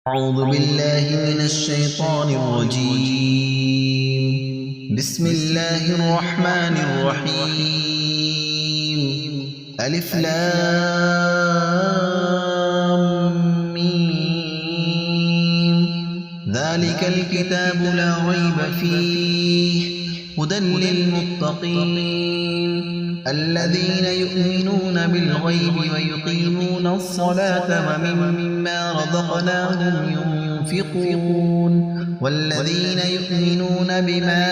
أعوذ بالله من الشيطان الرجيم. بسم الله الرحمن الرحيم. ألف لام ميم. ذلك الكتاب لا ريب فيه هدى للمتقين الذين يؤمنون بالغيب ويقيمون الصلاة ومما رزقناهم ينفقون والذين يؤمنون بما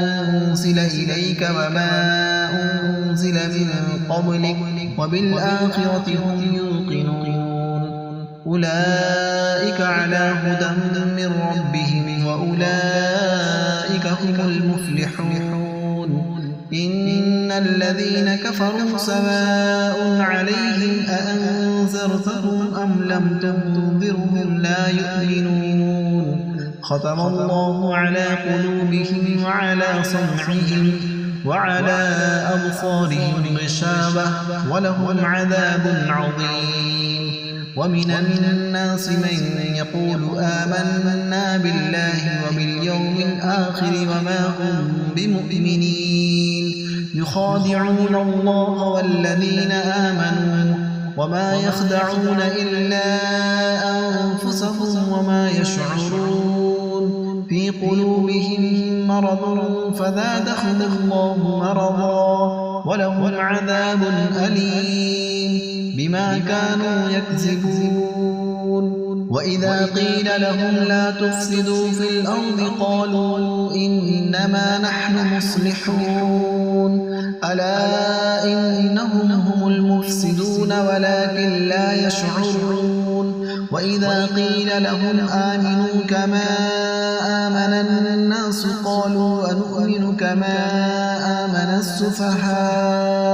أنزل إليك وما أنزل من قبلك وبالآخرة هم يوقنون أولئك على هدى من ربهم وأولئك هم المفلحون. إن الذين كفروا سواء عليهم أأنذرتهم أم لم تنذرهم لا يؤمنون. ختم الله على قلوبهم وعلى سمعهم وعلى أبصارهم غشاوة ولهم عذاب عظيم. ومن الناس من يقول آمنا بالله وباليوم الآخر وما هم بمؤمنين يخادعون الله والذين آمنوا وما يخدعون إلا أنفسهم وما يشعرون. في قلوبهم مرض فزادهم الله مرضا ولهم عذاب أليم بما كانوا يكذبون. وإذا قيل لهم لا تفسدوا في الأرض قالوا إنما نحن مصلحون ألا إنهم هم المفسدون ولكن لا يشعرون. وإذا قيل لهم آمنوا كما آمن الناس قالوا أنؤمن كما آمن السفهاء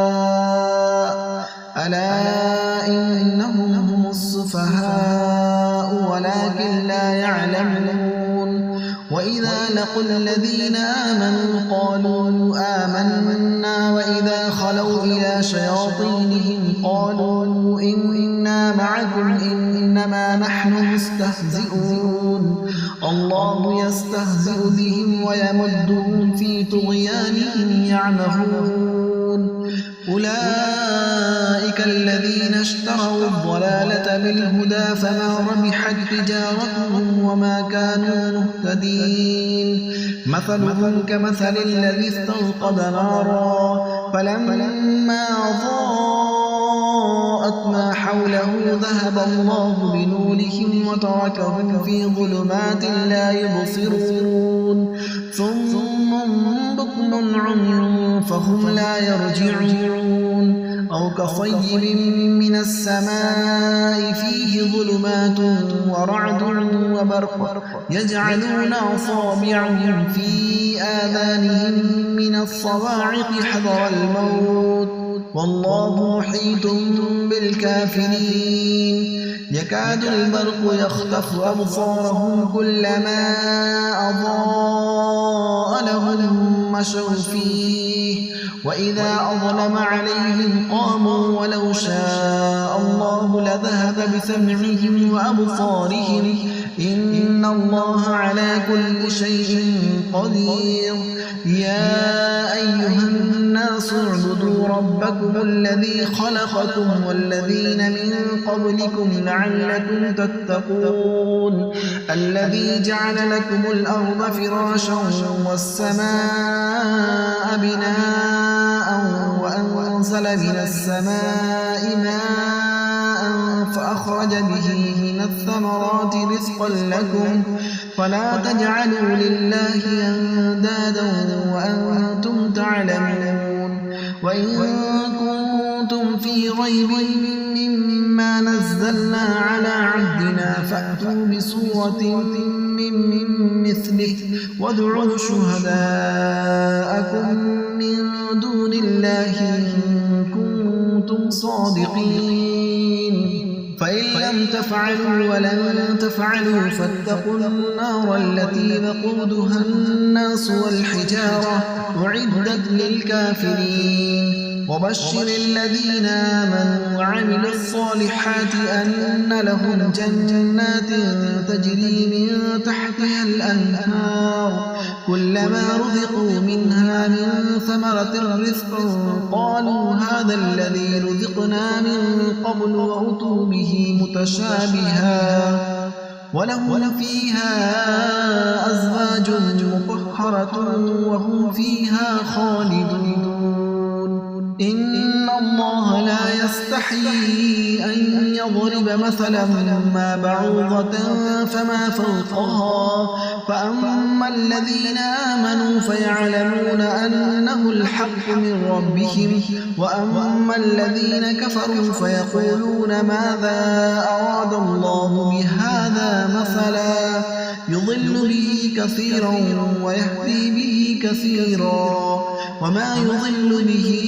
ألا إنهم هم السفهاء ولكن لا يعلمون. وإذا لقوا الذين آمنوا قالوا آمنا وإذا خلوا إلى شياطينهم قالوا إنا معكم إنما نحن مستهزئون. الله يستهزئ بهم ويمدهم في طغيانهم يعمهون. أولئك الذين اشتروا الضلالة بالهدى فما ربحت تجارتهم وما كانوا مهتدين. مثلهم كمثل الذي استوقد نارا فلما أضاءت ما حوله ذهب الله بنورهم وتركهم في ظلمات لا يبصرون. ثم بكم عمي فهم لا يرجعون. أو كصيب من السماء فيه ظلمات ورعد وبرق يجعلون أصابعهم في آذانهم من الصواعق حذر الموت والله محيط بالكافرين. يكاد البرق يخطف أبصارهم كلما أضاء لهم مشوا فيه وإذا أظلم عليهم قاموا ولو شاء الله لذهب بسمعهم وأبصارهم إن الله على كل شيء قدير. يا أيها الناس اعبدوا ربكم الذي خلقكم والذين من قبلكم لعلكم تتقون. الذي جعل لكم الأرض فراشا والسماء بناء وأنزل من السماء ماء فأخرج به من الثمرات رزقا لكم فلا تجعلوا لله أندادا وأنتم تعلمون. وإن كنتم في ريب مما نزلنا على عبدنا فأتوا بسورة من مثله وادعوا شهداءكم من دون الله إن كنتم صادقين. فإن لم تفعلوا ولن تفعلوا فاتقوا النار التي وقودها الناس والحجارة أعدت للكافرين. وبشر الذين آمنوا وعملوا الصالحات أن لهم جنات تجري من تحتها الأنهار كلما رزقوا منها من ثمرة رزقا قالوا هذا الذي رزقنا من قبل وأتوا به متشابها ولهم فيها أزواج مطهرة وهم فيها خالدون إن الله لا يستحيي أن يضرب مثلا ما بعوضة فما فوقها فأما الذين آمنوا فيعلمون أنه الحق من ربهم وأما الذين كفروا فيقولون ماذا أراد الله بهذا مثلا يضل به كثيرا ويهدي به كثيرا وما يضل به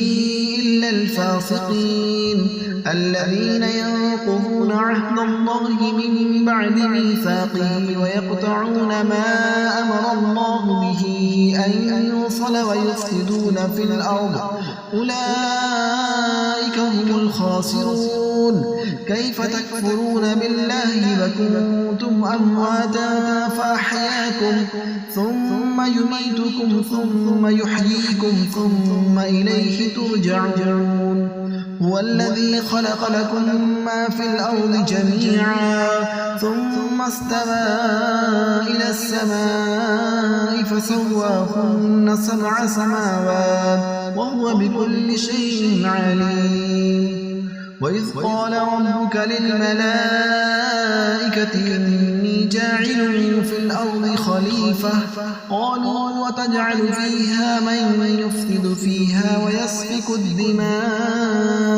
إلا الفاسقين الذين ينقضون عهد الله من بعد ميثاقه ويقطعون ما أمر الله به أن يوصل ويفسدون في الأرض أولئك هم الخاسرون كيف تكفرون بالله وكنتم أمواتا فأحياكم ثم يميتكم ثم يحييكم ثم إليه ترجعون هو الذي خلق لكم ما في الأرض جميعا ثم استوى إلى السماء فسواهن 7 سماوات وهو بكل شيء عليم وإذ قال ربك للملائكة إني جاعل في الأرض خليفة قالوا وتجعل فيها من يفسد فيها ويسفك الدماء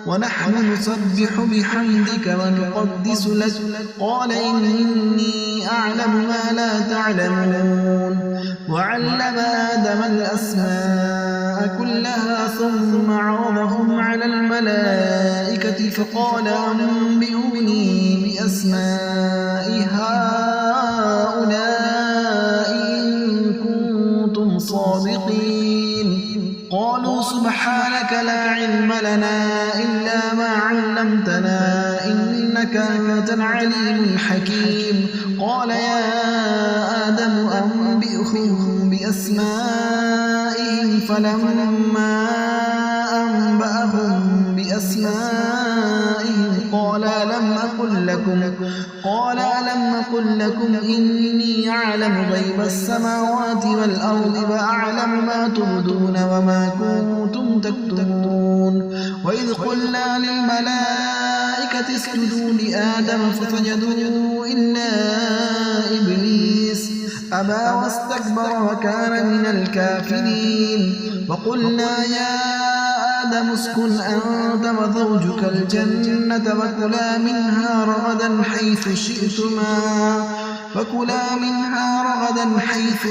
ونحن نسبح بحمدك ونقدس لك قال إني أعلم ما لا تعلمون وعلم آدم الأسماء كلها ثم عرضهم على الملائكة فقال أنبئوني بأسماء هؤلاء إن كنتم صادقين قالوا سبحانك لا علم لنا إلا ما علمتنا إنك أنت العليم الحكيم قال يا آدم أنبئهم بأسمائهم فلما أنبأهم بأسمائهم قال ألم أقل لكم إني أعلم غيب السماوات والأرض وأعلم ما تبدون وما كنتم تكتمون وإذ قلنا للملائكة اسجدوا لآدم فسجدوا إلا إبليس أبى واستكبر وكان من الكافرين وقلنا يا آدم اسكن أنت وزوجك الجنة وكلا منها رغدا حيث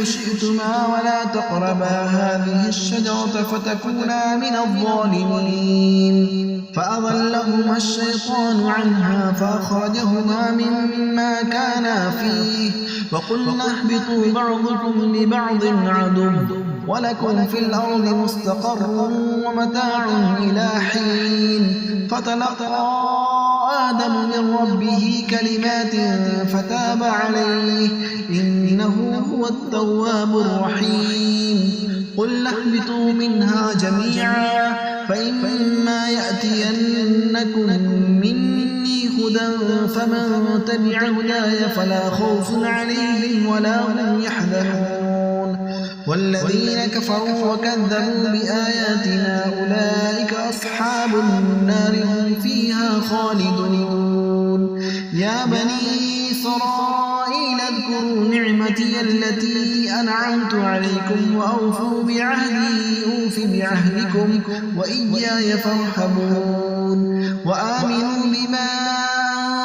شئتما ولا تقربا هذه الشجرة فتكونا من الظالمين فأضلهما الشيطان عنها فأخرجهما مما كانا فيه وقلنا اهبطوا بعضكم لبعض عدو ولكم في الأرض مستقر ومتاع إلى حين فتلقى آدم من ربه كلمات فتاب عليه إنه هو التواب الرحيم قل اهبطوا منها جميعا فإما يأتينكم مني هدى فمن تبع هداي فلا خوف عليهم ولا هم يحزنون والذين كفروا وكذبوا بآياتنا أولئك أصحاب النار هم فيها خالدون يا بني إسرائيل اذكروا نعمتي التي أنعمت عليكم وأوفوا بعهدي أوف بعهدكم وإياي فارهبون وآمنوا بما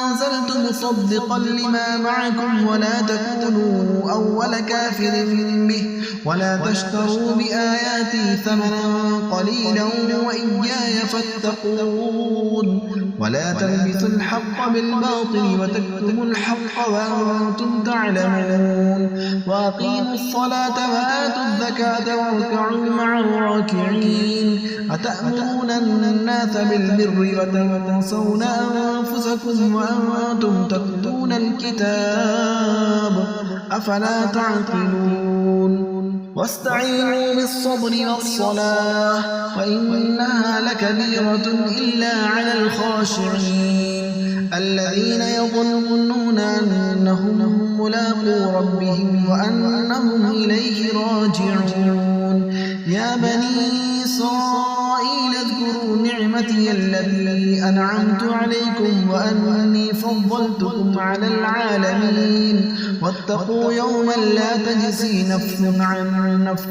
أنزلت مصدقا لما معكم ولا تكونوا أول كافر به ولا تشتروا بآياتي ثمنا قليلا وإياي فاتقون ولا تلبسوا الحق بالباطل وتكتموا الحق وأنتم تعلمون وأقيموا الصلاة وآتوا الزكاة واركعوا مع الراكعين أتأمرون الناس بالبر وتنسون أنفسكم وأنتم تتلون الكتاب أفلا تعقلون واستعينوا بالصبر والصلاة وإنها لكبيرة إلا على الخاشعين الذين يظنون أنهم ملاقو ربهم وأنهم إليه راجعون يا بني إسرائيل اذكروا نعمتي التي أنعمت عليكم وأني فضلتكم على العالمين واتقوا يوما لا تجزي نفس عن نفس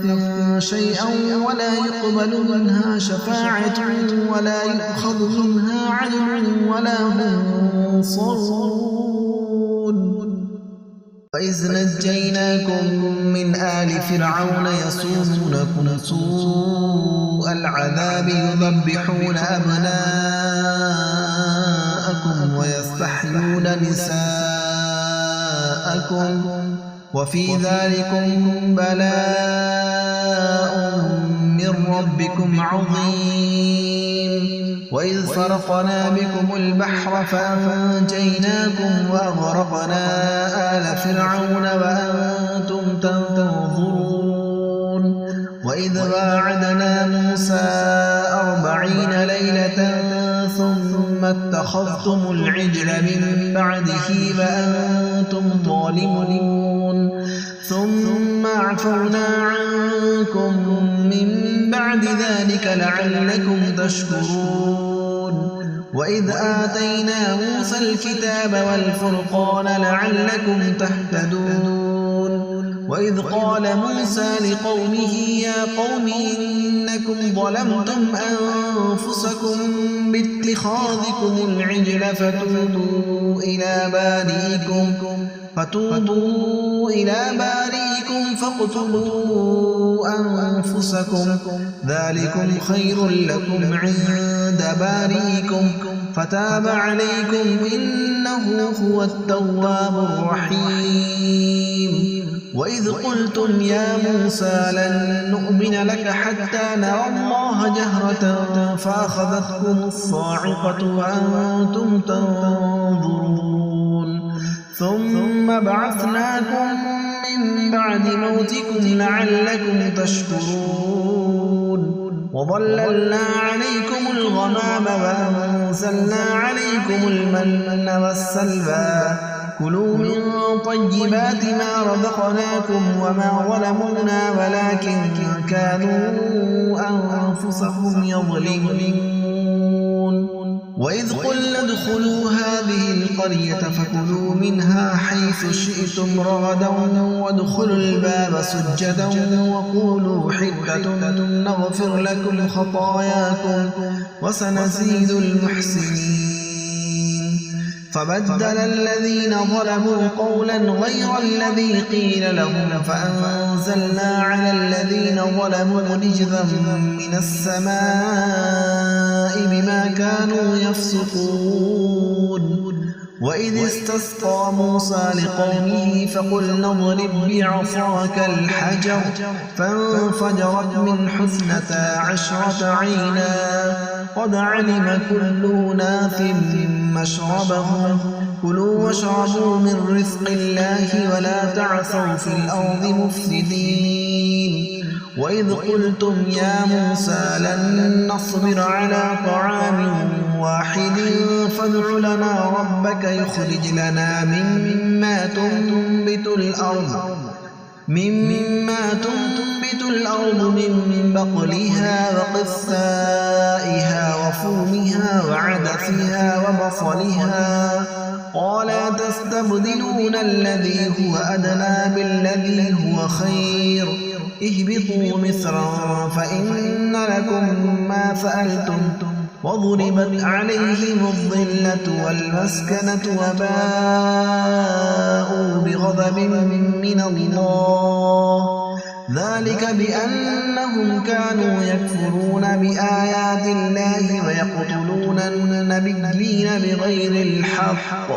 شيئا ولا يقبل منها شفاعة ولا يؤخذ منها عدل ولا هم ينصرون وإذ نجيناكم من آل فرعون يسومونكم سوء العذاب يذبحون أبناءكم ويستحيون نساءكم وفي ذلكم بلاء من ربكم عظيم وإذ فرقنا بكم البحر فأنجيناكم وأغرقنا آل فرعون وأنتم تنظرون وإذ واعدنا موسى 40 ليلة ثم اتخذتم العجل من بعده وأنتم ظالمون ثم عفونا عنكم من بعد ذلك لعلكم تشكرون وإذ آتينا موسى الكتاب والفرقان لعلكم تهتدون وإذ قال موسى لقومه يا قوم إنكم ظلمتم أنفسكم باتخاذكم العجل فتوبوا إلى بارئكم فاقتلوا أنفسكم ذلكم خير لكم عند بارئكم فتاب عليكم إنه هو التواب الرحيم وإذ قلتم يا موسى لن نؤمن لك حتى نرى الله جهرة فأخذتكم الصاعقة وأنتم تنظرون ثم بعثناكم من بعد موتكم لعلكم تشكرون وظللنا عليكم الغمام وأنزلنا عليكم المن والسلوى كلوا من طيبات ما رزقناكم وما ظلمونا ولكن كانوا أنفسهم يظلمون وإذ قلنا ادخلوا هذه القرية فكلوا منها حيث شئتم رغدا وادخلوا الباب سجدا وقولوا حدة نغفر لكم خطاياكم وسنزيد المحسنين فبدل الذين ظلموا قولا غير الذي قيل لهم فأنزلنا على الذين ظلموا رجزا من السماء بما كانوا يفسقون وإذ استسقى موسى لقومه فقلنا اضرب بعصاك الحجر فانفجرت من 12 عينا قد علم كل أناس مشربهم كلوا واشربوا من رزق الله ولا تعثوا في الأرض مفسدين وإذ قلتم يا موسى لن نصبر على طعام واحد فادع لنا ربك يخرج لنا مما تنبت الأرض من بقلها وقثائها وفومها وعدسها وبصلها قال تستبدلون الذي هو أدنى بالذي هو خير اهبطوا مصرا فإن لكم ما سألتم وضربت عليهم الذلة والمسكنة وباءوا بغضب من الله ذلك بأنهم كانوا يكفرون بآيات الله ويقتلون النبيين بغير الحق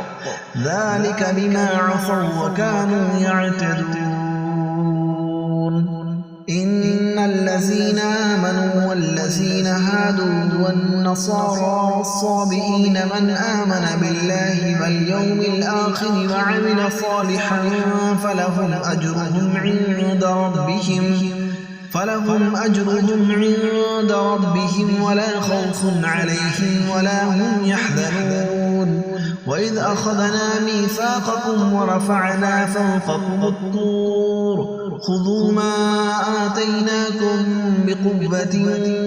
ذلك بما عصوا وكانوا يعتدون إن الذين آمنوا والذين هادوا والنصارى والصابئين من آمن بالله واليوم الآخر وعمل صالحا فلهم أجرهم عند ربهم ولا خوف عليهم ولا هم يحزنون وإذ أخذنا ميثاقكم ورفعنا فوقكم الطور خذوا ما آتيناكم بقوة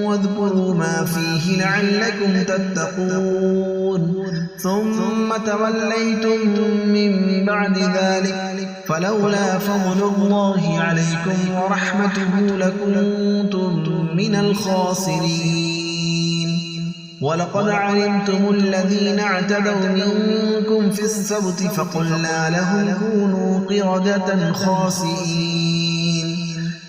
واذكروا ما فيه لعلكم تتقون ثم توليتم من بعد ذلك فلولا فضل الله عليكم ورحمته لكنتم من الخاسرين ولقد علمتم الذين اعتدوا منكم في السبت فقلنا لهم كونوا قردة خاسئين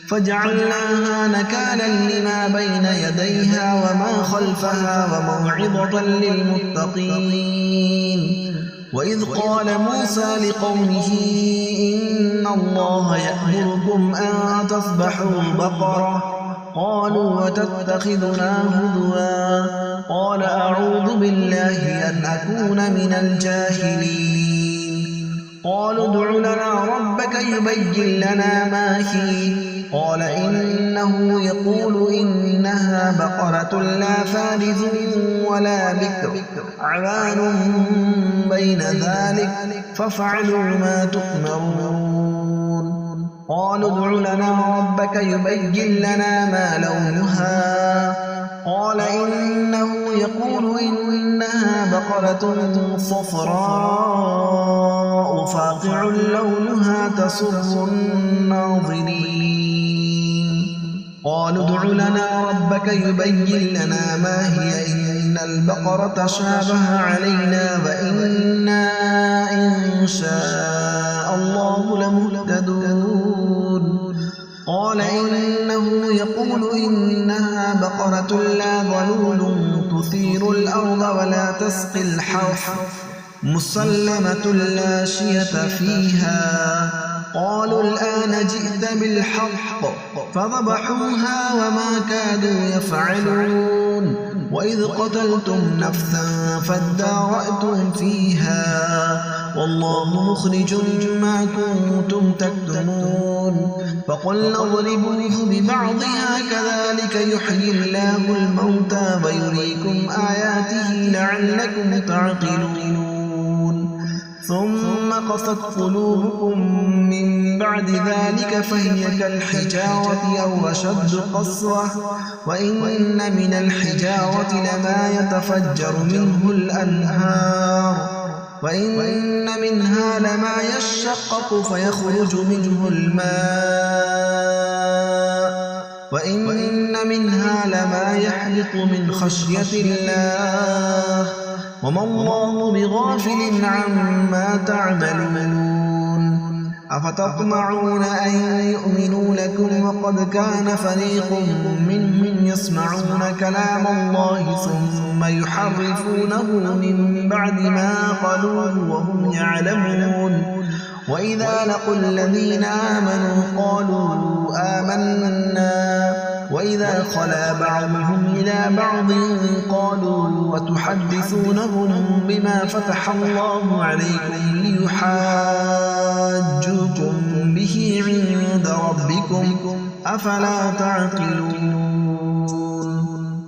فجعلناها نكالا لما بين يديها وما خلفها وموعظة للمتقين وإذ قال موسى لقومه إن الله يأمركم أن تذبحوا بقرة قالوا وتتخذنا هزوا قال أعوذ بالله أن أكون من الجاهلين قالوا ادع لنا ربك يبين لنا ما هي قال إنه يقول إنها بقرة لا فارض ولا بكر عوان بين ذلك فافعلوا ما تؤمرون قالوا ادع لنا ربك يبين لنا ما لونها قال إنه يقول إنها بقرة صفراء فاقع لونها تسر الناظرين قالوا ادع لنا ربك يبين لنا ما هي إن البقرة شابه علينا وإنا إن شاء الله لمهتدون قال إنه يقول إنها بقرة لا ظلول تثير الأرض ولا تسقي الحرث مسلمة لا شية فيها قالوا الآن جئت بالحق فذبحوها وما كادوا يفعلون وإذ قتلتم نفسا فادارأتم فيها والله مخرج ما كنتم تكتمون فقلنا اضربوه ببعضها كذلك يحيي الله الموتى ويريكم آياته لعلكم تعقلون ثم قست قلوبكم من بعد ذلك فهي كالحجارة أو أشد قسوة وإن من الحجارة لما يتفجر منه الأنهار وإن منها لما يشقق فيخرج منه الماء وإن منها لما يحبط من خشية الله وما الله بغافل عما تعملون أفتطمعون أن يؤمنوا لكم وقد كان فريق منهم يسمعون كلام الله ثم يحرفونه من بعد ما قالوه وهم يعلمون وإذا لقوا الذين آمنوا قالوا آمنا وإذا خلا بعضهم إلى بعض قالوا وتحدثونهم بما فتح الله عليكم ليحاجوكم به عند ربكم أفلا تعقلون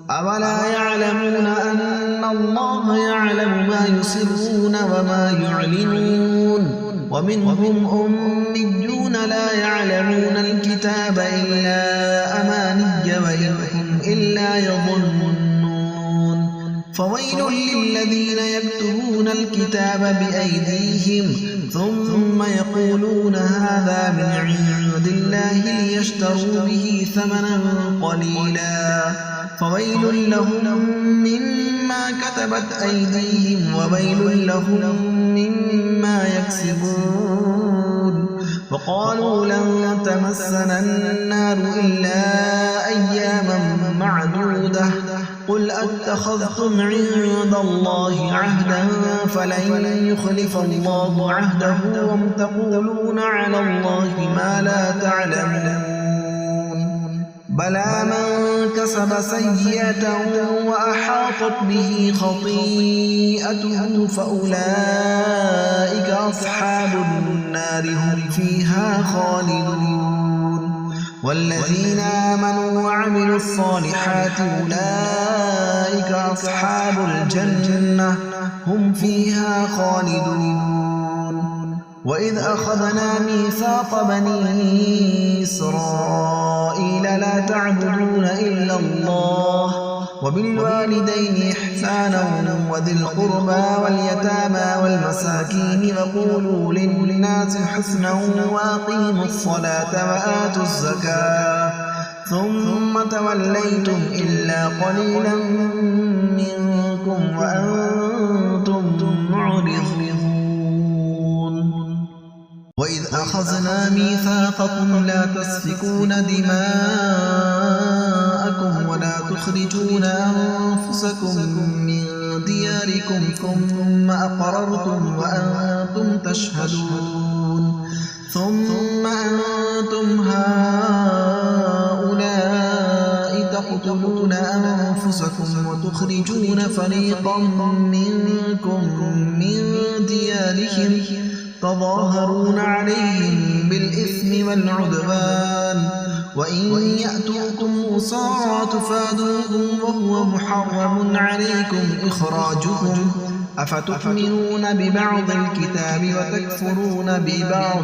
أولا يعلمون أن الله يعلم ما يسرون وما يعلنون ومنهم أميون لا يعلمون الكتاب إلا أماني وإن هم إلا يظنون فويل للذين يكتبون الكتاب بأيديهم ثم يقولون هذا من عند الله ليشتروا به ثمنا قليلا فويل لهم مما كتبت أيديهم وويل لهم مما يكسبون. وقالوا لن تمسنا النار إلا أياما معدودة قل أتخذتم عند الله عهدا فلن يخلف الله عهده وم تقولون على الله ما لا تعلمون. بلى من كسب سيئة وأحاطت به خطيئته فأولئك أصحاب النار هم فيها خالدون. والذين آمنوا وعملوا الصالحات أولئك أصحاب الجنة هم فيها خالدون. وإذ أخذنا ميثاق بني إسرائيل لا تعبدون إلا الله وبالوالدين إحسانا وذي القربى واليتامى والمساكين وقولوا للناس حسنا وأقيموا الصلاة وآتوا الزكاة ثم توليتم إلا قليلا منكم وأنتم معرضون. وإذ أخذنا ميثاقكم لا تسفكون دماءكم ولا تخرجون أنفسكم من دياركم ثم أقررتم وأنتم تشهدون. ثم أنتم هؤلاء تقتلون أنفسكم وتخرجون فريقا منكم من ديارهم تظاهرون عليهم بالإثم والعدوان وإن يأتوكم أسارى تفادوهم وهو محرم عليكم إخراجهم أفتؤمنون ببعض الكتاب وتكفرون ببعض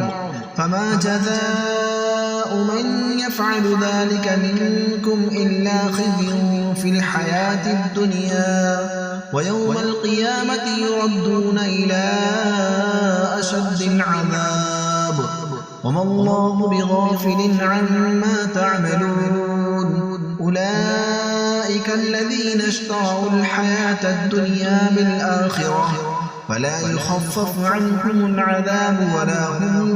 فما جزاء من يفعل ذلك منكم إلا خزي في الحياة الدنيا ويوم القيامة يردون إلى أشد العذاب وما الله بغافل عما تعملون. أولئك الذين اشتروا الحياة الدنيا بالآخرة فلا يخفف عنهم العذاب ولا هم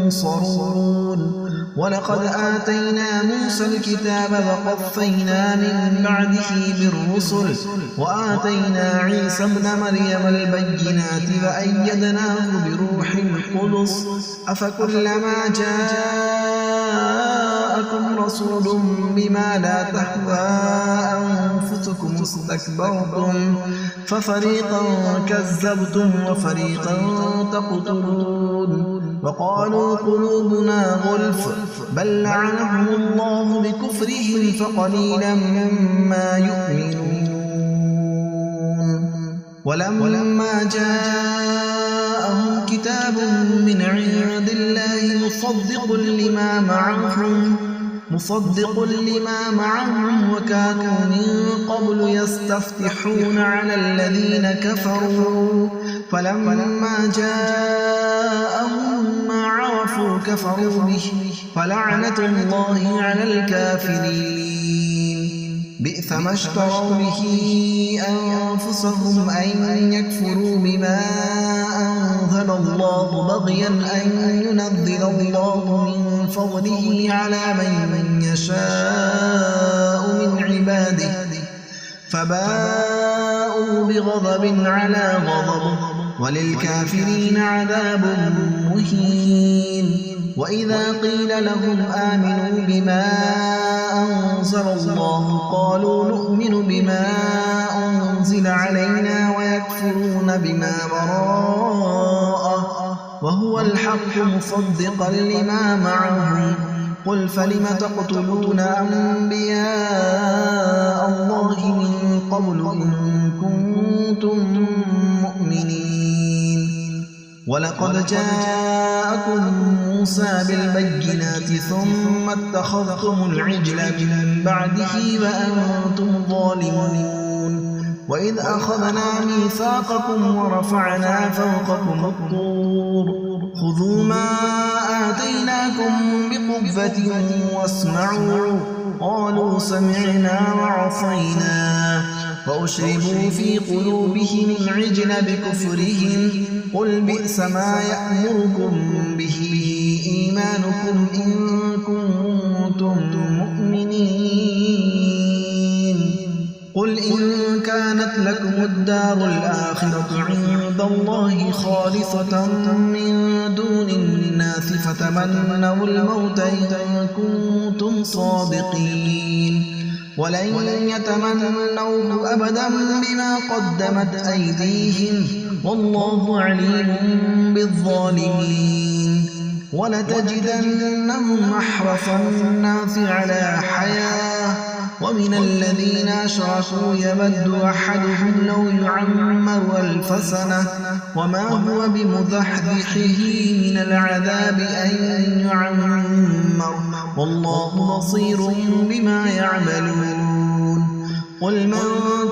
ينصرون. ولقد آتينا موسى الكتاب وقفينا من بعده بالرسل وآتينا عيسى ابن مريم البينات وأيدناه بروح القدس أفكلما جاءكم رسول بما لا تهوى أنفسكم استكبرتم ففريقا كذبتم وفريقا تقتلون. وقالوا قلوبنا غلف بل لعنهم الله بكفرهم فقليلا ما يؤمنون. ولما جاءهم كتاب من عند الله مصدق لما معهم وكانوا من قبل يستفتحون على الذين كفروا فلما جاءهم ما عرفوا كفروا به فلعنة الله على الكافرين. بئس ما اشتروا به أنفسهم أن يكفروا بما أنزل الله بغيا أن ينزل الله من فضله على من يشاء من عباده فباءوا بغضب على غضب وللكافرين عذاب مهين. وإذا قيل لهم آمنوا بما أنزل الله قالوا نؤمن بما أنزل علينا ويكفرون بما وراءه وهو الحق مصدقا لما معهم قل فلم تقتلون أنبياء الله من قبل إن كنتم مؤمنين. ولقد جاءكم موسى بالبينات ثم اتخذتم العجل من بعده وأنتم ظالمون. وإذ أخذنا ميثاقكم ورفعنا فوقكم الطور خذوا ما آتيناكم بقوة واسمعوا قالوا سمعنا وعصينا فأشربوا في قلوبهم العجل بكفرهم قل بئس ما يأمركم به إيمانكم إن كنتم مؤمنين قل إن كانت لكم الدار الآخرة عند الله خالصة من دون الناس فتمنوا الموت إن كنتم صادقين ولن يتمنوه أبدا بما قدمت أيديهم والله عليم بالظالمين ولتجدنهم أحرص الناس على حياة ومن الذين أشركوا يود أحدهم لو يعمر 1000 سنة وما هو بمزحزحه من العذاب أن يعمر والله بصير بما يعملون قل من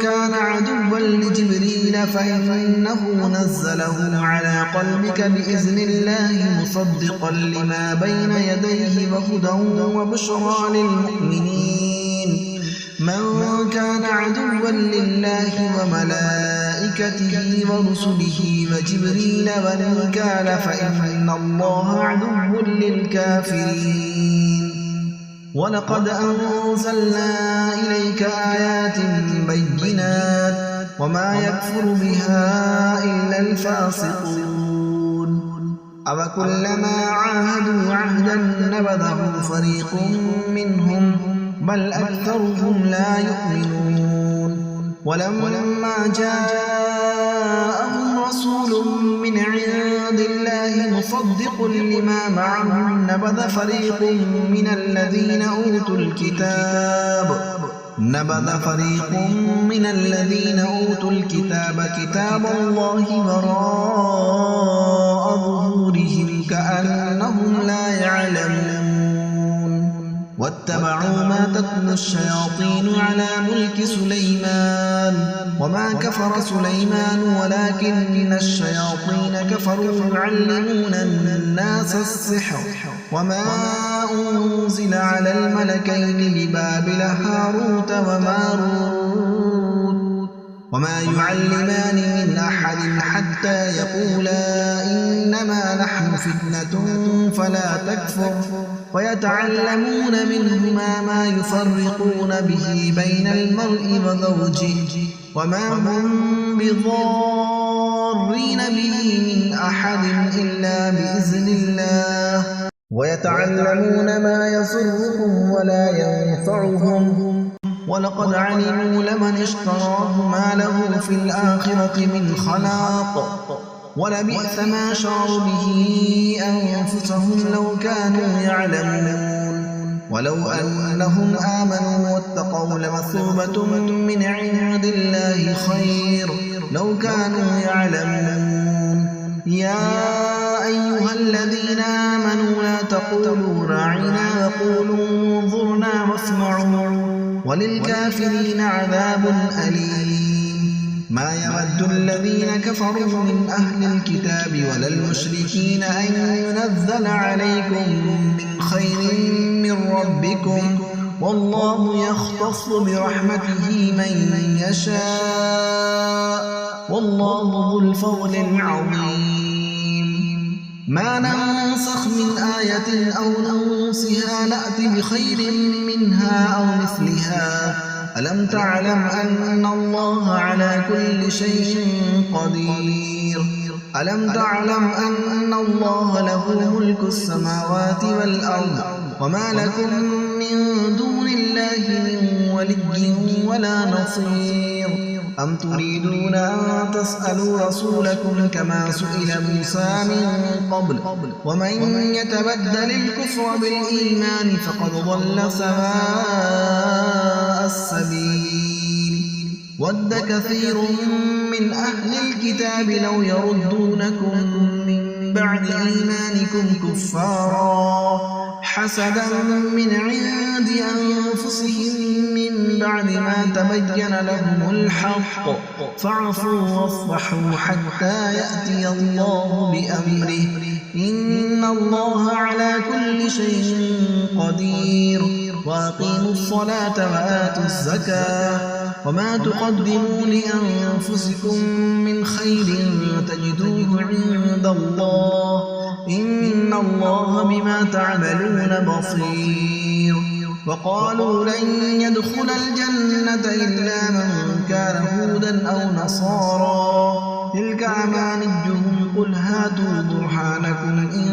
كان عدوا لجبريل فإنه نزله على قلبك بإذن الله مصدقا لما بين يديه وهدى وبشرى للمؤمنين من كان عدوا لله وملائكته ورسله وجبريل وميكال فإن الله عدو للكافرين ولقد أنزلنا إليك آيات بينات وما يكفر بها إلا الفاسقون أوكلما عاهدوا عهدا نبذه فريق منهم بل أكثرهم لا يؤمنون ولما جاءهم رسول من عند الله مصدق لما معهم نبذ فريق من الذين أوتوا الكتاب كتاب الله وراء ظهورهم كأنهم لا يعلمون واتبعوا ما تتلو الشياطين على ملك سليمان وما كفر سليمان ولكن الشياطين كفروا يعلمون الناس السحر وما أنزل على الملكين ببابل هاروت وماروت وما يعلمان من أحد حتى يقولا إنما نحن فتنة فلا تكفر ويتعلمون منهما ما يفرقون به بين المرء وزوجه وما هم بضارين به من أحد إلا بإذن الله ويتعلمون ما يضرهم ولا ينفعهم ولقد علموا لمن اشتراه ما له في الآخرة من خلاق ولبئس ما شروا به أنفسهم لو كانوا يعلمون ولو أنهم آمنوا واتقوا لمثوبة من عند الله خير لو كانوا يعلمون يا أيها الذين آمنوا لا تقولوا راعنا وقولوا انظرنا واسمعوا وللكافرين عذاب أليم ما يود الذين كفروا من أهل الكتاب ولا المشركين أن ينزل عليكم من خير من ربكم والله يختص برحمته من يشاء والله ذو الفضل العظيم ما ننسخ من آية أو ننسها نأتي بخير منها أو مثلها ألم تعلم أن الله على كل شيء قدير ألم تعلم أن الله له ملك السماوات والأرض وما لكم من دون الله من ولي ولا نصير أم تريدون أن تسألوا رسولكم كما سئل موسى من قبل ومن يتبدل الكفر بالإيمان فقد ضل سواء السبيل ود كثير من أهل الكتاب لو يردونكم من بعد إيمانكم كفارا حسدا من عند أنفسهم من بعد ما تبين لهم الحق فاعفوا واصفحوا حتى يأتي الله بأمره إن الله على كل شيء قدير وأقيموا الصلاة وآتوا الزكاة وما تقدموا لأنفسكم من خير تجدوه عند الله إن الله بما تعملون بصير. وقالوا لن يدخل الجنة إلا من كان هودا أو نصارى تلك أمانيهم قل هاتوا برهانكم إن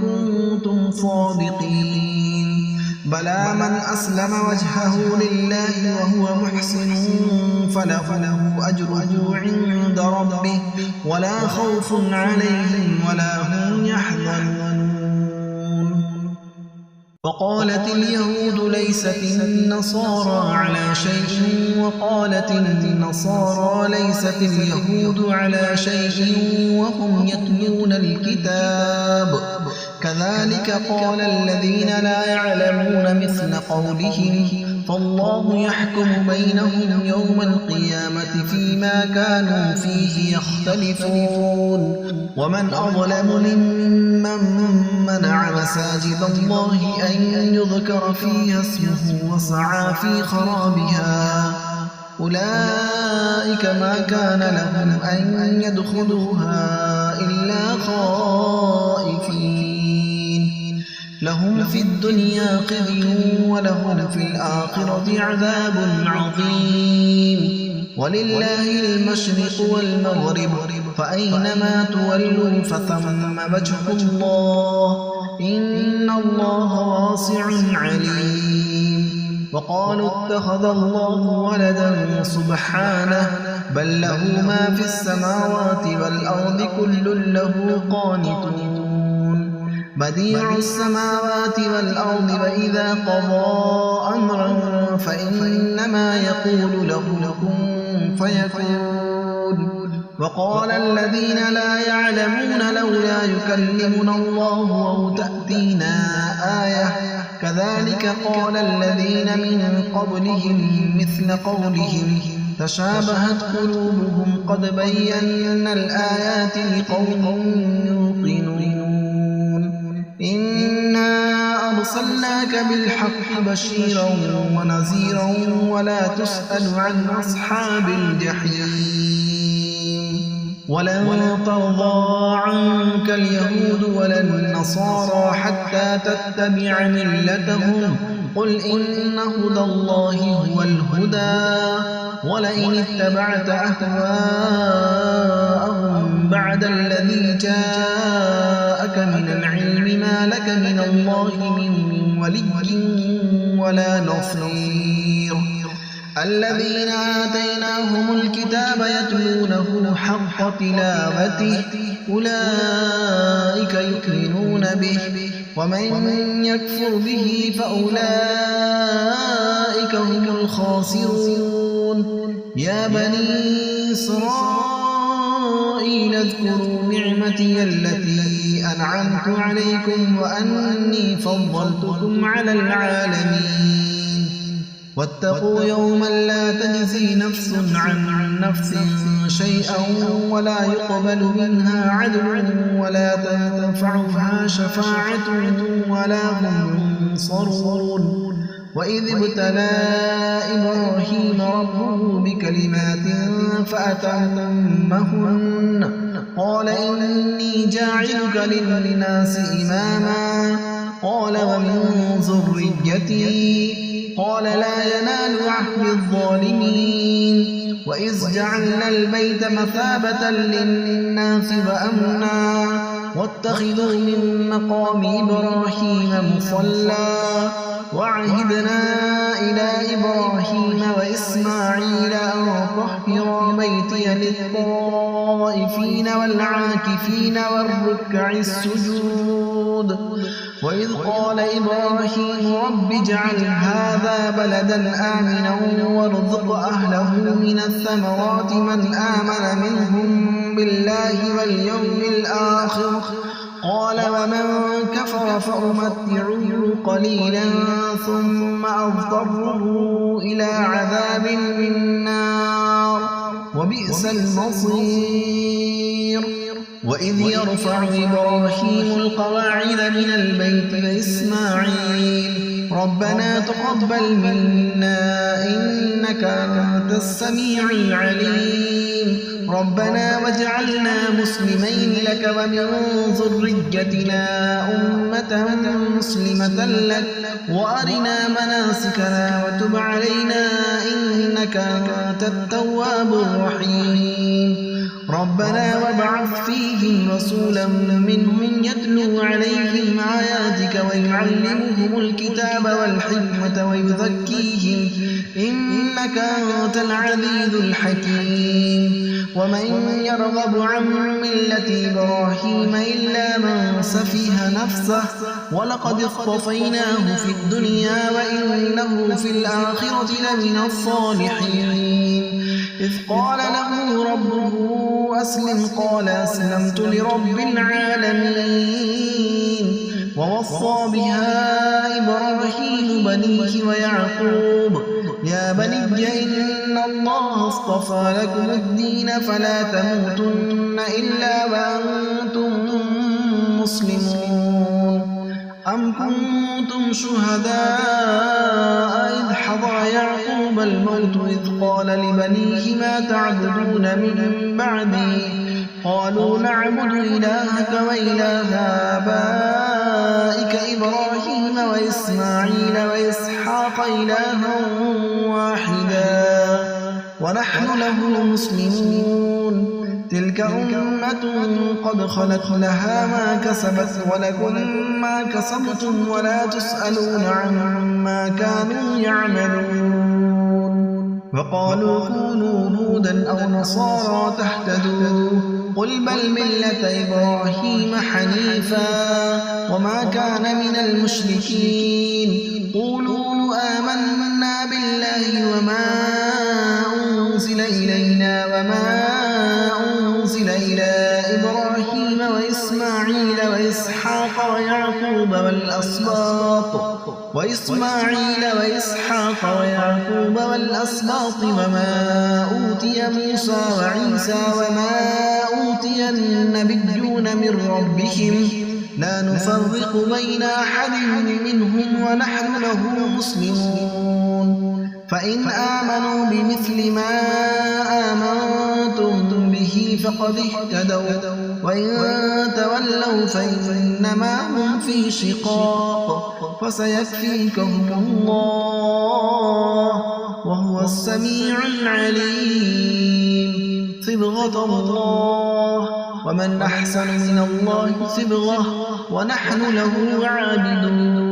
كنتم صادقين بلى من أسلم وجهه لله وهو محسن فله أجره عند ربه ولا خوف عليهم ولا هم يحزنون. وقالت اليهود ليست النصارى على شيء وقالت النصارى ليست اليهود على شيء وهم يتلون الكتاب كذلك قال الذين لا يعلمون مثل قولهم فالله يحكم بينهم يوم القيامة فيما كانوا فيه يختلفون. ومن أظلم ممن منع مساجد الله أن يذكر فيها اسمه وسعى في خرابها أولئك ما كان لهم أن يدخلوها إلا خائفين لهم في الدنيا خزي ولهم في الآخرة عذاب عظيم. ولله المشرق والمغرب فأينما تولوا فثم وجه الله إن الله واسع عليم. وقالوا اتخذ الله ولدا سبحانه بل له ما في السماوات والأرض كل له قانتون بديع السماوات والأرض وإذا قضى أمرا فإنما يقول له كن فيكون. وقال الذين لا يعلمون لولا يكلمنا الله أو تأتينا آية كذلك قال الذين من قبلهم مثل قولهم تشابهت قلوبهم قد بينا الآيات لقوم يوقنون. إنا أرسلناك بالحق بشيرا ونذيرا ولا تسأل عن أصحاب الجحيم. ولن ترضى عنك اليهود ولا النصارى حتى تتبع ملتهم قل إن هدى الله هو الهدى ولئن اتبعت أهواءهم بعد الذي جاءك من العلم ما لك من الله من ولي ولا نصير. الذين آتيناهم الكتاب يتلونه حق تلاوته أولئك يؤمنون به ومن يكفر به فأولئك هم الخاسرون. يا بني إسرائيل اذكروا نعمتي التي أنعمت عليكم وأني فضلتكم على العالمين. واتقوا يوما لا تجزي نفس عن نفس شيئا ولا يقبل منها عدل ولا تنفعها شفاعة ولا هم ينصرون. وإذ ابتلى إبراهيم ربه بكلمات فأتمهن قال إني جاعلك للناس إماما قال ومن ذريتي قال لا ينال عهد الظالمين. وإذ جعلنا البيت مثابة للناس وأمنا واتخذوا من مقام إبراهيم مصلى وعهدنا إلى إبراهيم وإسماعيل أن طهرا بيتي للطائفين والعاكفين والركع السجود. وإذ قال إبراهيم رب اجعل هذا بلدا آمنا وارزق أهله من الثمرات من آمن منهم بالله واليوم الآخر قال ومن كفر فأمتعه قليلا ثم أضطره إلى عذاب النار وبئس المصير. وإذ يرفع إبراهيم القواعد من البيت وإسماعيل ربنا تقبل منا إنك أنت السميع العليم ربنا واجعلنا مسلمين لك ومن ذريتنا أمة مسلمة لك وأرنا مناسكنا وتب علينا إنك أنت التواب الرحيم ربنا وابعث فيهم رسولا منهم يتلو عليهم آياتك ويعلمهم الكتاب والحكمة ويزكيهم إنك أنت العزيز الحكيم ومن يرغب عن ملة إبراهيم إلا من سفه نفسه ولقد اصطفيناه في الدنيا وإنه في الآخرة لمن الصالحين إذ قال له ربه أسلم قال أسلمت لرب العالمين ووصى بها إبراهيم بنيه ويعقوب يا بني إن الله اصطفى لكم الدين فلا تموتن إلا وأنتم مسلمون أم كنتم شهداء إذ حضر يعقوب الموت إذ قال لبنيه ما تعبدون من بعدي قالوا نعبد إلهك وإله آبائك إبراهيم وإسماعيل وإسحاق إلها واحدا ونحن له مسلمون تلك أمة قد خلت لها ما كسبت ولكم ما كسبتم ولا تسألون عما كانوا يعملون وقالوا كونوا هودا أو نصارى تهتدوا قل بل ملة إبراهيم حنيفا وما كان من المشركين قولوا آمنا بالله وما أنزل إلينا وما أنزل إلى إبراهيم وإسماعيل وإسحاق ويعقوب والأسباط وما أوتي موسى وعيسى وما أوتي النبيون من ربهم لا نفرق بين أحد منهم ونحن له مسلمون فإن آمنوا بمثل ما آمنتم به فقد اهتدوا وإن تولوا فإنما هم في شقاق فسيكفيكهم الله وهو السميع العليم صبغة الله ومن أحسن من الله صبغة ونحن له عابدون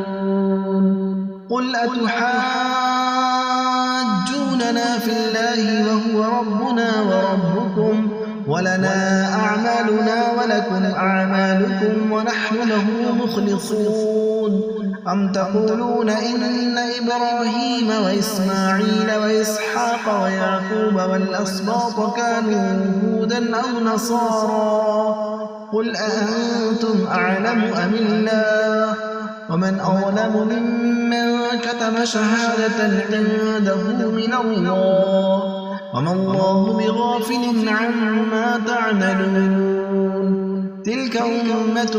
قل أتحاجوننا في الله وهو ربنا وربكم ولنا أعمالنا ولكم أعمالكم ونحن له مخلصون أم تقولون إن إبراهيم وإسماعيل وإسحاق ويعقوب والأسباط كانوا هودا أو نصارى قل أأنتم أعلم أم الله ومن أظلم ممن كتم شهادة عنده من الله وما الله بغافل عما تعملون تلك أمة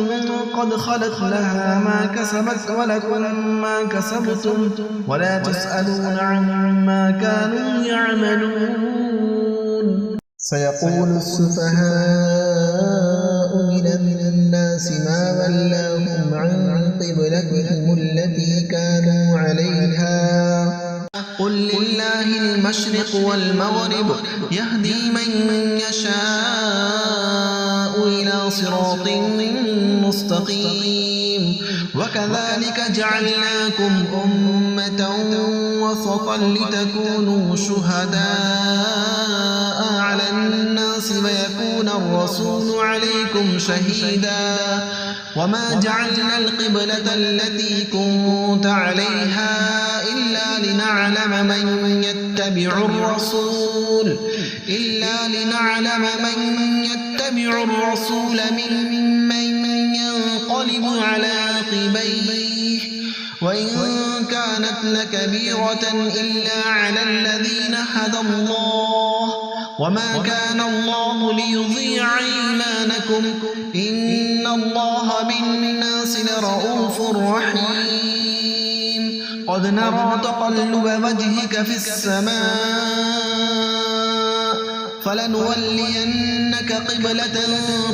قد خلت لها ما كسبت ولكم ما كسبتم ولا تسألون عما كانوا يعملون سيقول السفهاء من الناس ما ولاهم عن قبلتهم التي كانوا عليها قل لله المشرق والمغرب يهدي من يشاء إلى صراط مستقيم وكذلك جعلناكم أمة وسطا لتكونوا شهداء على الناس ويكون الرسول عليكم شهيدا وما جعلنا القبلة التي كنت عليها إلا لنعلم من يتبع الرسول ممن ينقلب على عقبيه وإن كانت لكبيرة إلا على الذين هدى الله وما كان الله ليضيع إيمانكم إن الله بالناس لرؤوف رحيم قد نرى تقلب وجهك في السماء فلنولينك قبلة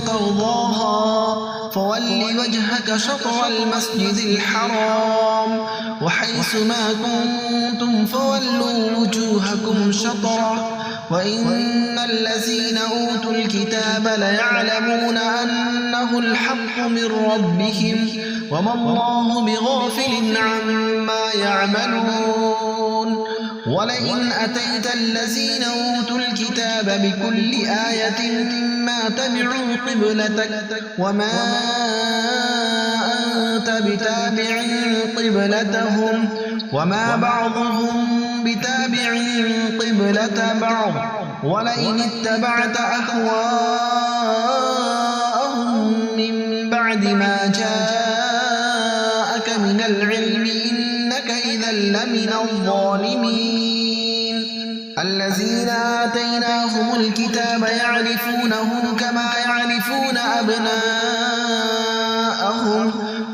ترضاها فول وجهك شطر المسجد الحرام وحيث ما كنتم فولوا وجوهكم شطره وإن الذين أوتوا الكتاب ليعلمون أنه الحق من ربهم وما الله بغافل عما يعملون ولئن أتيت الذين أوتوا الكتاب بكل آية ما تبعوا قبلتك وما أنت بتابع قبلتهم وما بعضهم بتابع قبلة بعض ولئن اتبعت أهواءهم من بعد ما جاءك من العلم إنك إذا لمن الظالمين الذين آتيناهم الكتاب يعرفونه كما يعرفون أبناءهم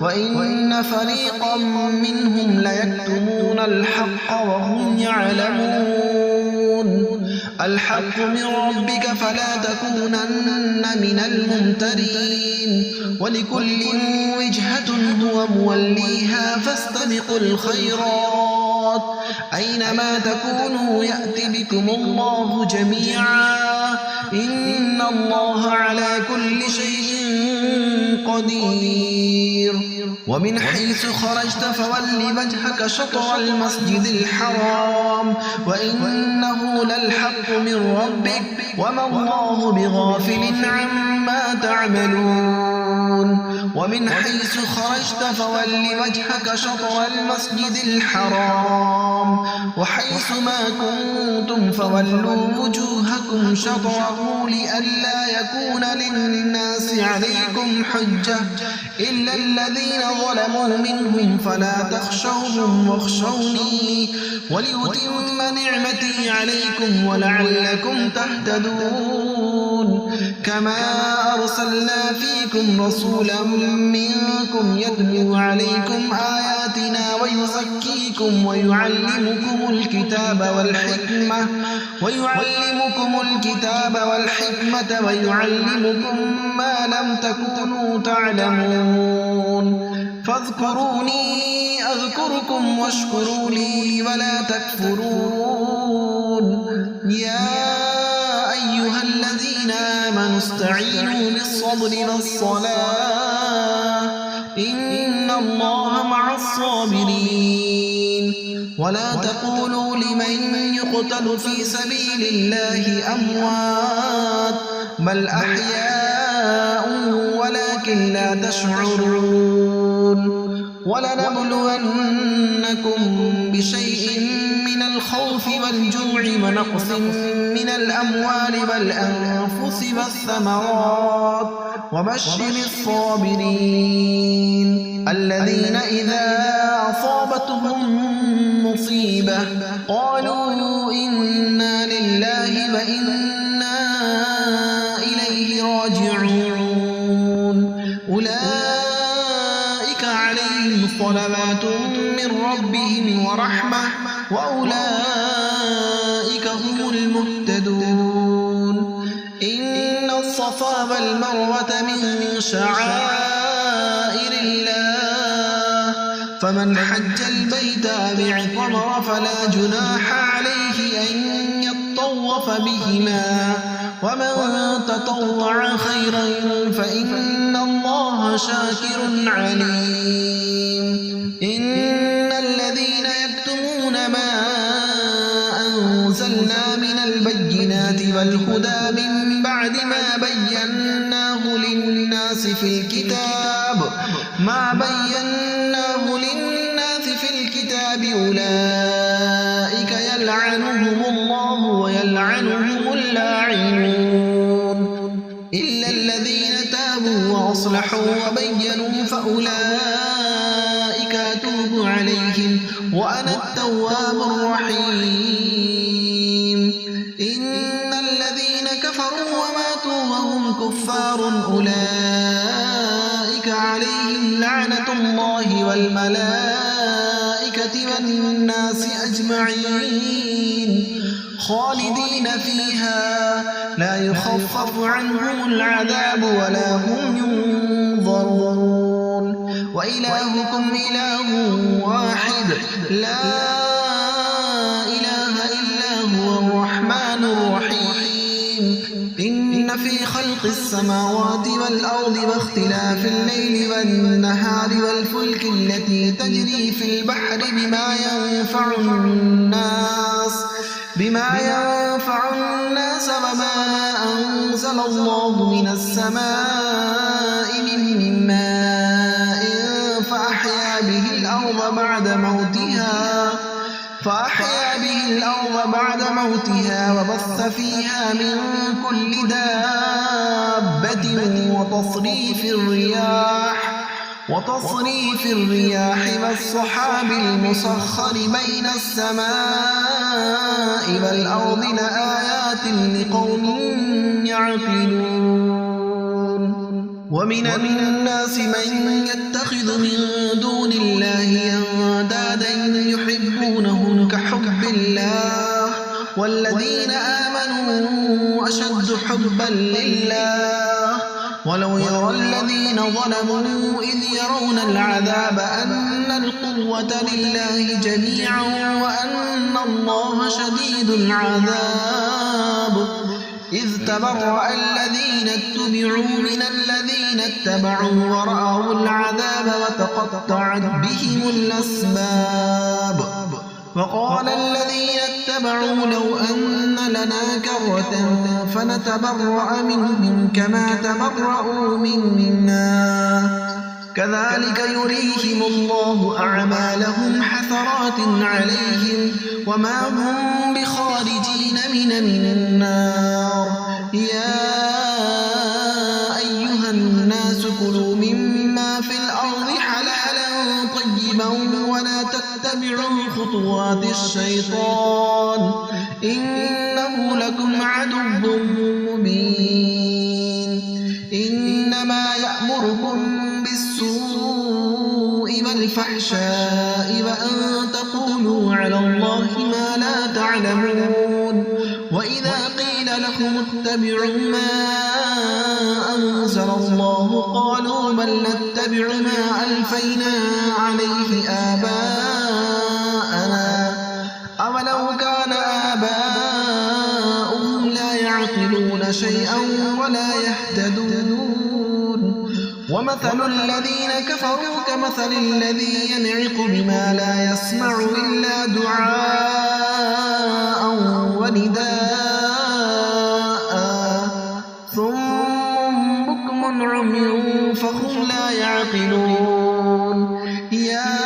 وإن فريقا منهم ليكتمون الحق وهم يعلمون الحق من ربك فلا تكونن من الممترين ولكل وجهة هو موليها فاستبقوا الخيرات أينما تكونوا يأت بكم الله جميعا إن الله على كل شيء قدير ومن حيث خرجت فول وجهك شطر المسجد الحرام وإنه للحق من ربك وما الله بغافل عما تعملون ومن حيث خرجت فول وجهك شطر المسجد الحرام وحيث ما كنتم فولوا وجوهكم شطره لئلا يكون للناس عليكم حجة إلا الذين ظلموا منهم فلا تخشوهم واخشوني ولأتم نعمتي عليكم ولعلكم تهتدون كما أرسلنا فيكم رسولا منكم يتلو عليكم آياتنا ويزكيكم ويعلمكم الكتاب والحكمة ويعلمكم ما لم تكونوا تعلمون فاذكروني أذكركم واشكروا لي ولا تكفرون يا أيها الذين آمنوا استعينوا بالصبر والصلاة إن الله مع الصابرين ولا تقولوا لمن يقتل في سبيل الله أموات بل أحياء ولكن لا تشعرون ولنبلونكم بشيء من الخوف والجوع ونقص من الأموال والأنفس والثمرات وبشر الصابرين الذين إذا أصابتهم مصيبة قالوا إنا لله وإنا إليه راجعون أولئك عليهم صلوات من ربهم ورحمة وأولئك هم المهتدون إن الصفا والمروة من شعائر الله فمن حج البيت باعتمر فلا جناح عليه أن يطوف بهما ومن تطوع خيرا فإن الله شاكر عليم إن الذين يكتمون ما أنزلنا من البينات والهدى من بعد ما بيناه للناس في الكتاب أولئك يلعنهم الله ويلعنهم اللاعنون إلا الذين تابوا وأصلحوا وبينوا فأولئك أتوب عليهم وأنا التواب الرحيم إن الذين كفروا وماتوا وهم كفار أولئك عليهم لعنة الله والملائكة والناس أجمعين خالدين فيها لا يخفف عنهم العذاب ولا هم ينظرون وإلهكم إله واحد لا إله إلا هو الرحمن الرحيم إن في خلق السماوات والأرض واختلاف الليل والنهار والفلك التي تجري في البحر بما ينفع الناس وما أنزل الله من السماء من ماء فأحيا به الأرض بعد موتها وبث فيها من كل دابة وتصريف الرياح والسحاب المسخر بين السماء والأرض لآيات لقوم يعقلون ومن الناس من يتخذ من دون الله أندادا يحبونهم كحب الله والذين آمنوا أشد حبا لله ولو يرى الذين ظلموا إذ يرون العذاب أن القوة لله جميعا وأن الله شديد العذاب إذ تبرأ الذين اتبعوا من الذين اتبعوا ورأوا العذاب وتقطعت بهم الأسباب وقال الذين اتبعوا لو أن لنا كرة فنتبرأ منهم كما تبرأوا منا كذلك يريهم الله أعمالهم حسرات عليهم وما هم بخارجين من النار يا أيها الناس كلوا مما في الأرض حلالا طيبا ولا تتبعوا خطوات الشيطان إنه لكم عدو مبين إنما يأمركم بالسوء والفحشاء وأن تقولوا على الله ما لا تعلمون وإذا قيل لهم اتبعوا ما أنزل الله قالوا بل نتبع ما ألفينا عليه آباءنا أولو كان آباؤهم لا يعقلون شيئا ولا يهتدون ومثل الذين كفروا كمثل الذي ينعق بما لا يسمع إلا دعاء ونداء ثم بكم عمي فهم لا يعقلون يا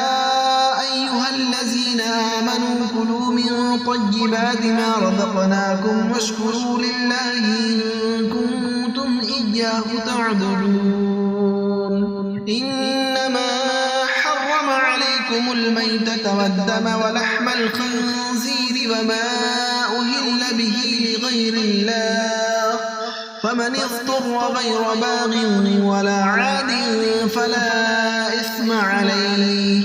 أيها الذين آمنوا كلوا من طيبات ما رزقناكم واشكروا لله إن كنتم إياه تعبدون إنما حرم عليكم الميتة والدم ولحم الخنزير وما أهل به لغير الله فمن اضطر غير باغ ولا عاد فلا إثم عليه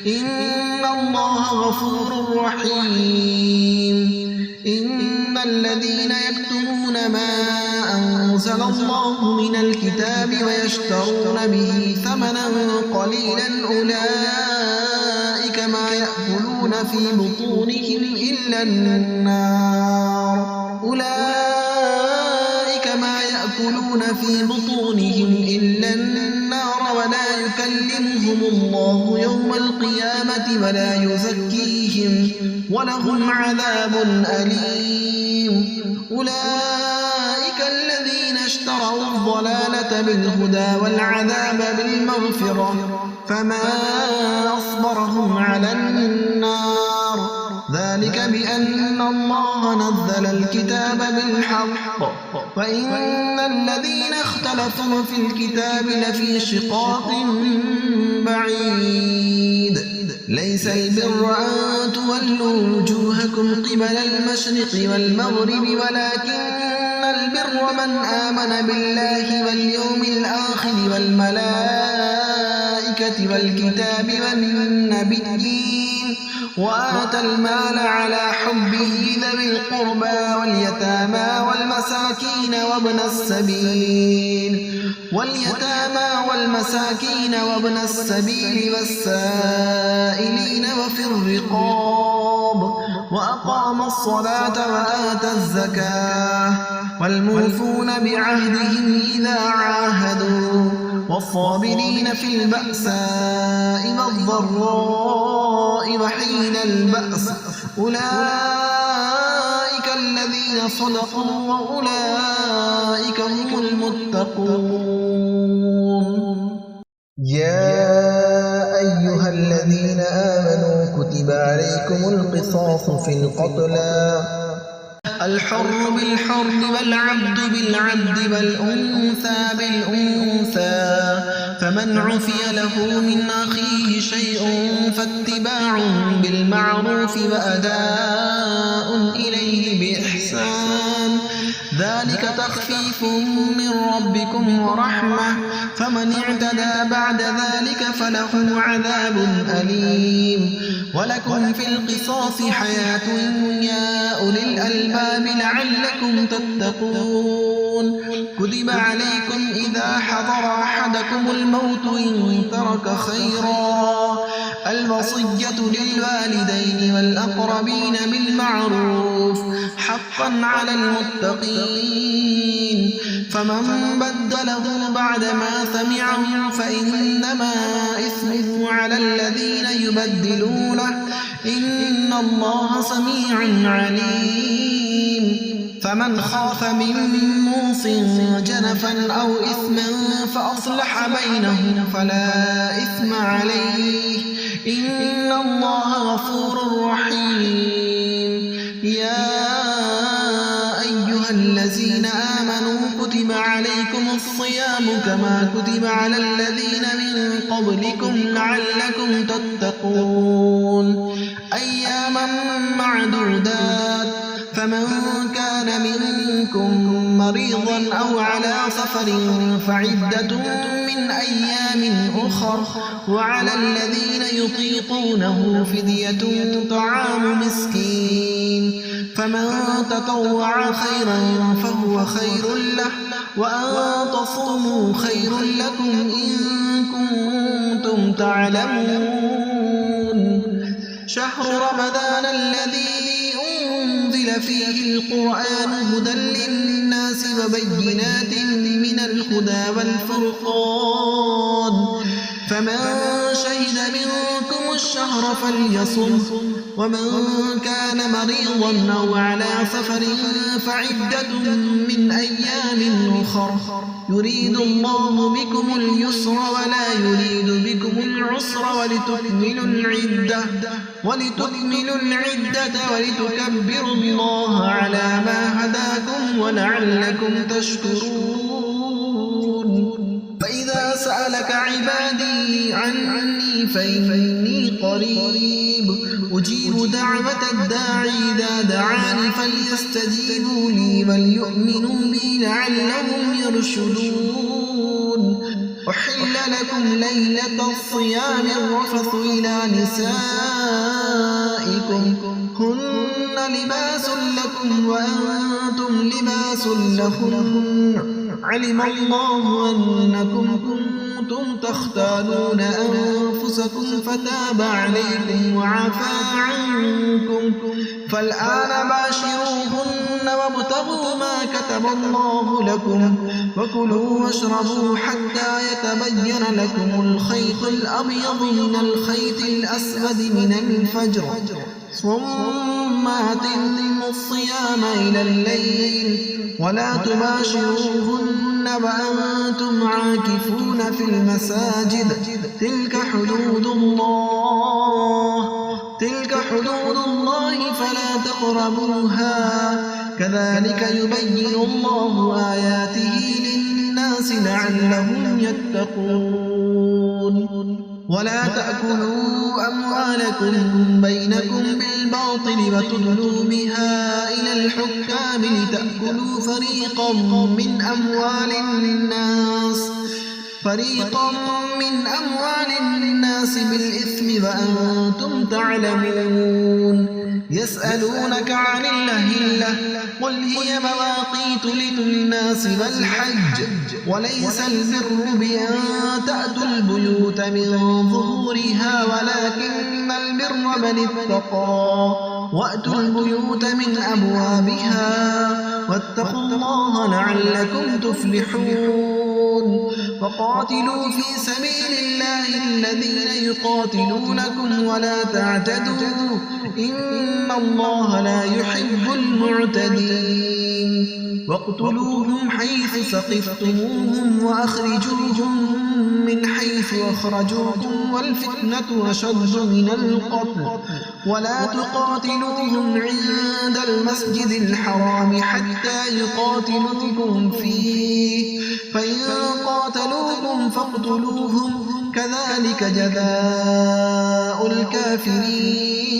إن الله غفور رحيم إن الذين يكتمون ما أنزل الله من الكتاب ويشترون به ثمنا قليلا أولئك ما يأكلون في بطونهم إلا النار ولا يكلمهم الله يوم القيامة ولا يزكيهم ولهم عذاب أليم أولئك الذين اشتروا الضلالة بالهدى والعذاب بالمغفرة فما أصبرهم على النار ذلك بأن الله نزل الكتاب بالحق وإن الذين اختلفوا في الكتاب لفي شقاق بعيد ليس البر أن تولوا وجوهكم قبل المشرق والمغرب ولكن البر من آمن بالله واليوم الآخر والملائكة والكتاب والنبيين وآتى المال على حبه ذوي القربى واليتامى وابن السبيل والسائلين وفي الرقاب وأقام الصلاة وآتى الزكاة والموفون بعهدهم إذا عاهدوا والصابرين في البأساء والضراء وحين البأس أولئك الذين صدقوا وأولئك هم المتقون. يا أيها الذين آمنوا كتب عليكم القصاص في القتلى الحر بالحر والعبد بالعبد والأنثى بالأنثى فمن عفي له من أخيه شيء فاتباع بالمعروف وأداء إليه بإحسان ذلك تخفيف من ربكم ورحمة فمن اعتدى بعد ذلك فله عذاب أليم. ولكم في القصاص حياة يا أولي الألباب لعلكم تتقون. كتب عليكم إذا حضر أحدكم الموت إن ترك خيرا الوصية للوالدين والأقربين بالمعروف حقا على المتقين فمن بدله بعدما سمعه فإنما إثمه على الذين يبدلونه إن الله سميع عليم. فمن خاف من موص جنفا أو إثما فأصلح بينهم فلا إثم عليه إن الله غفور رحيم. يا أيها الذين آمنوا كتب عليكم الصيام كما كتب على الذين من قبلكم لعلكم تتقون أياما معدودات فمن كان منكم مريضا أو على سفر فعدة من أيام أخر وعلى الذين يطيقونه فدية طعام مسكين فمن تطوع خيرا فهو خير له وأن تصوموا خير لكم إن كنتم تعلمون. شهر رمضان الذي أنزل فيه القرآن هدى للناس وبينات من الهدى والفرقان فمن شهد منكم الشهر فليصم ومن كان مريضا أو على سفر فعدة من أيام أخر يريد الله بكم اليسر ولا يريد بكم العسر ولتكملوا العدة ولتكبروا الله على ما هداكم ولعلكم تشكرون. فإذا سألك عبادي عني فإني قريب أجيب دعوة الداعي إذا دعاني فليستجيبوا لي وليؤمنوا بي لعلهم يرشدون. أحل لكم ليلة الصيام الرفث إلى نسائكم هن لباس لكم وأنتم لباس لهن علم الله أنكم كنتم تختانون أنفسكم فتاب عليكم وعفى عنكم فالآن باشروهن وابتغوا ما كتب الله لكم وكلوا واشربوا حتى يتبين لكم الخيط الأبيض من الخيط الأسود من الفجر ثم أتموا الصيام إلى الليل ولا تباشروهن وأنتم عاكفون في المساجد تلك حدود الله فلا تقربوها كذلك يبين الله آياته للناس لعلهم يتقون. ولا تأكلوا أموالكم بينكم بالباطل وتدلوا بها إلى الحكام لتأكلوا فريقا من أموال الناس فريقا من أموال الناس بالإثم وأنتم تعلمون يسألونك عن الأهلة قل هي مواقيت للناس والحج وليس البر بأن تأتوا البيوت من ظهورها ولكن البر من اتقى وأتوا البيوت من أبوابها واتقوا الله لعلكم تفلحون وقاتلوا في سبيل الله الذين يقاتلونكم ولا تعتدوا إن الله لا يحب المعتدين واقتلوهم حيث ثقفتموهم وأخرجوهم من حيث أخرجوكم والفتنة أشد من القتل ولا تقاتلوهم عند المسجد الحرام حتى يقاتلوكم فيه فإن قاتلوكم فاقتلوهم كذلك جزاء الكافرين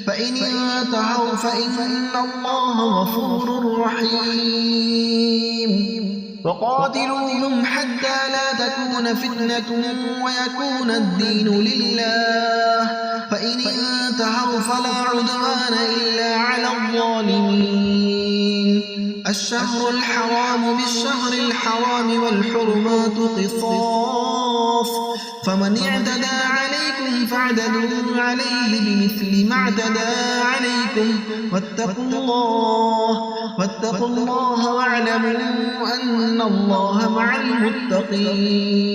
فإن انتهوا فإن الله غفور رحيم وقاتلوهم حتى لا تكون فتنة ويكون الدين لله فإن انتهوا فلا عدوان إلا على الظالمين الشهر الحرام بالشهر الحرام والحرمات قصاص فمن اعتدى عليكم فاعتدوا عليه بمثل ما اعتدى عليكم واتقوا الله واعلموا أن الله مع المتقين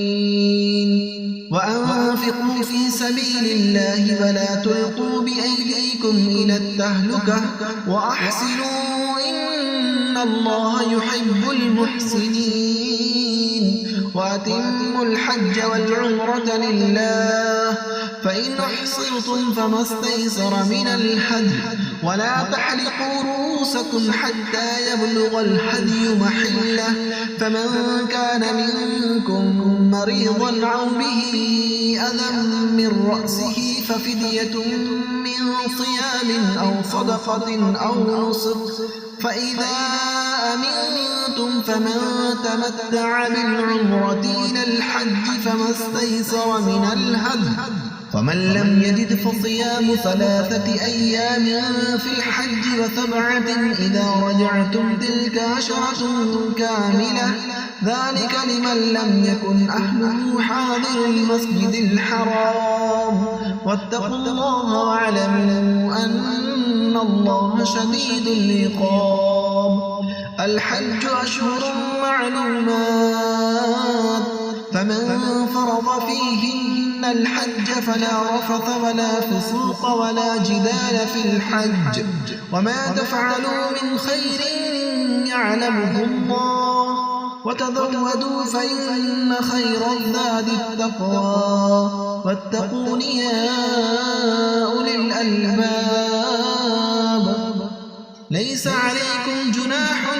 وأنفقوا في سبيل الله ولا تلقوا بأيديكم إلى التهلكة وأحسنوا إن الله يحب المحسنين وأتموا الحج والعمرة لله فإن أحصرتم فما استيسر من الهدي ولا تحلقوا رؤوسكم حتى يبلغ الهدي محله فمن كان منكم مريضا أو به أذى من رأسه ففدية من صيام أو صدقة أو نسك فإذا أمنتم فمن تمتع بالعمرة إلى الحج فما استيسر من الهدي فمن لم يجد فصيام 3 أيام في الحج و7 إذا رجعتم تلك 10 كاملة ذلك لمن لم يكن أهله حاضر المسجد الحرام واتقوا الله واعلموا أن الله شديد العقاب الحج أشهر معلومات فمن فرض فيهن الحج فلا رفث ولا فسوق ولا جدال في الحج وما تفعلوا من خير يعلمه الله وتزودوا فإن خير الزاد التقوى واتقون يا أولي الألباب ليس عليكم جناح أن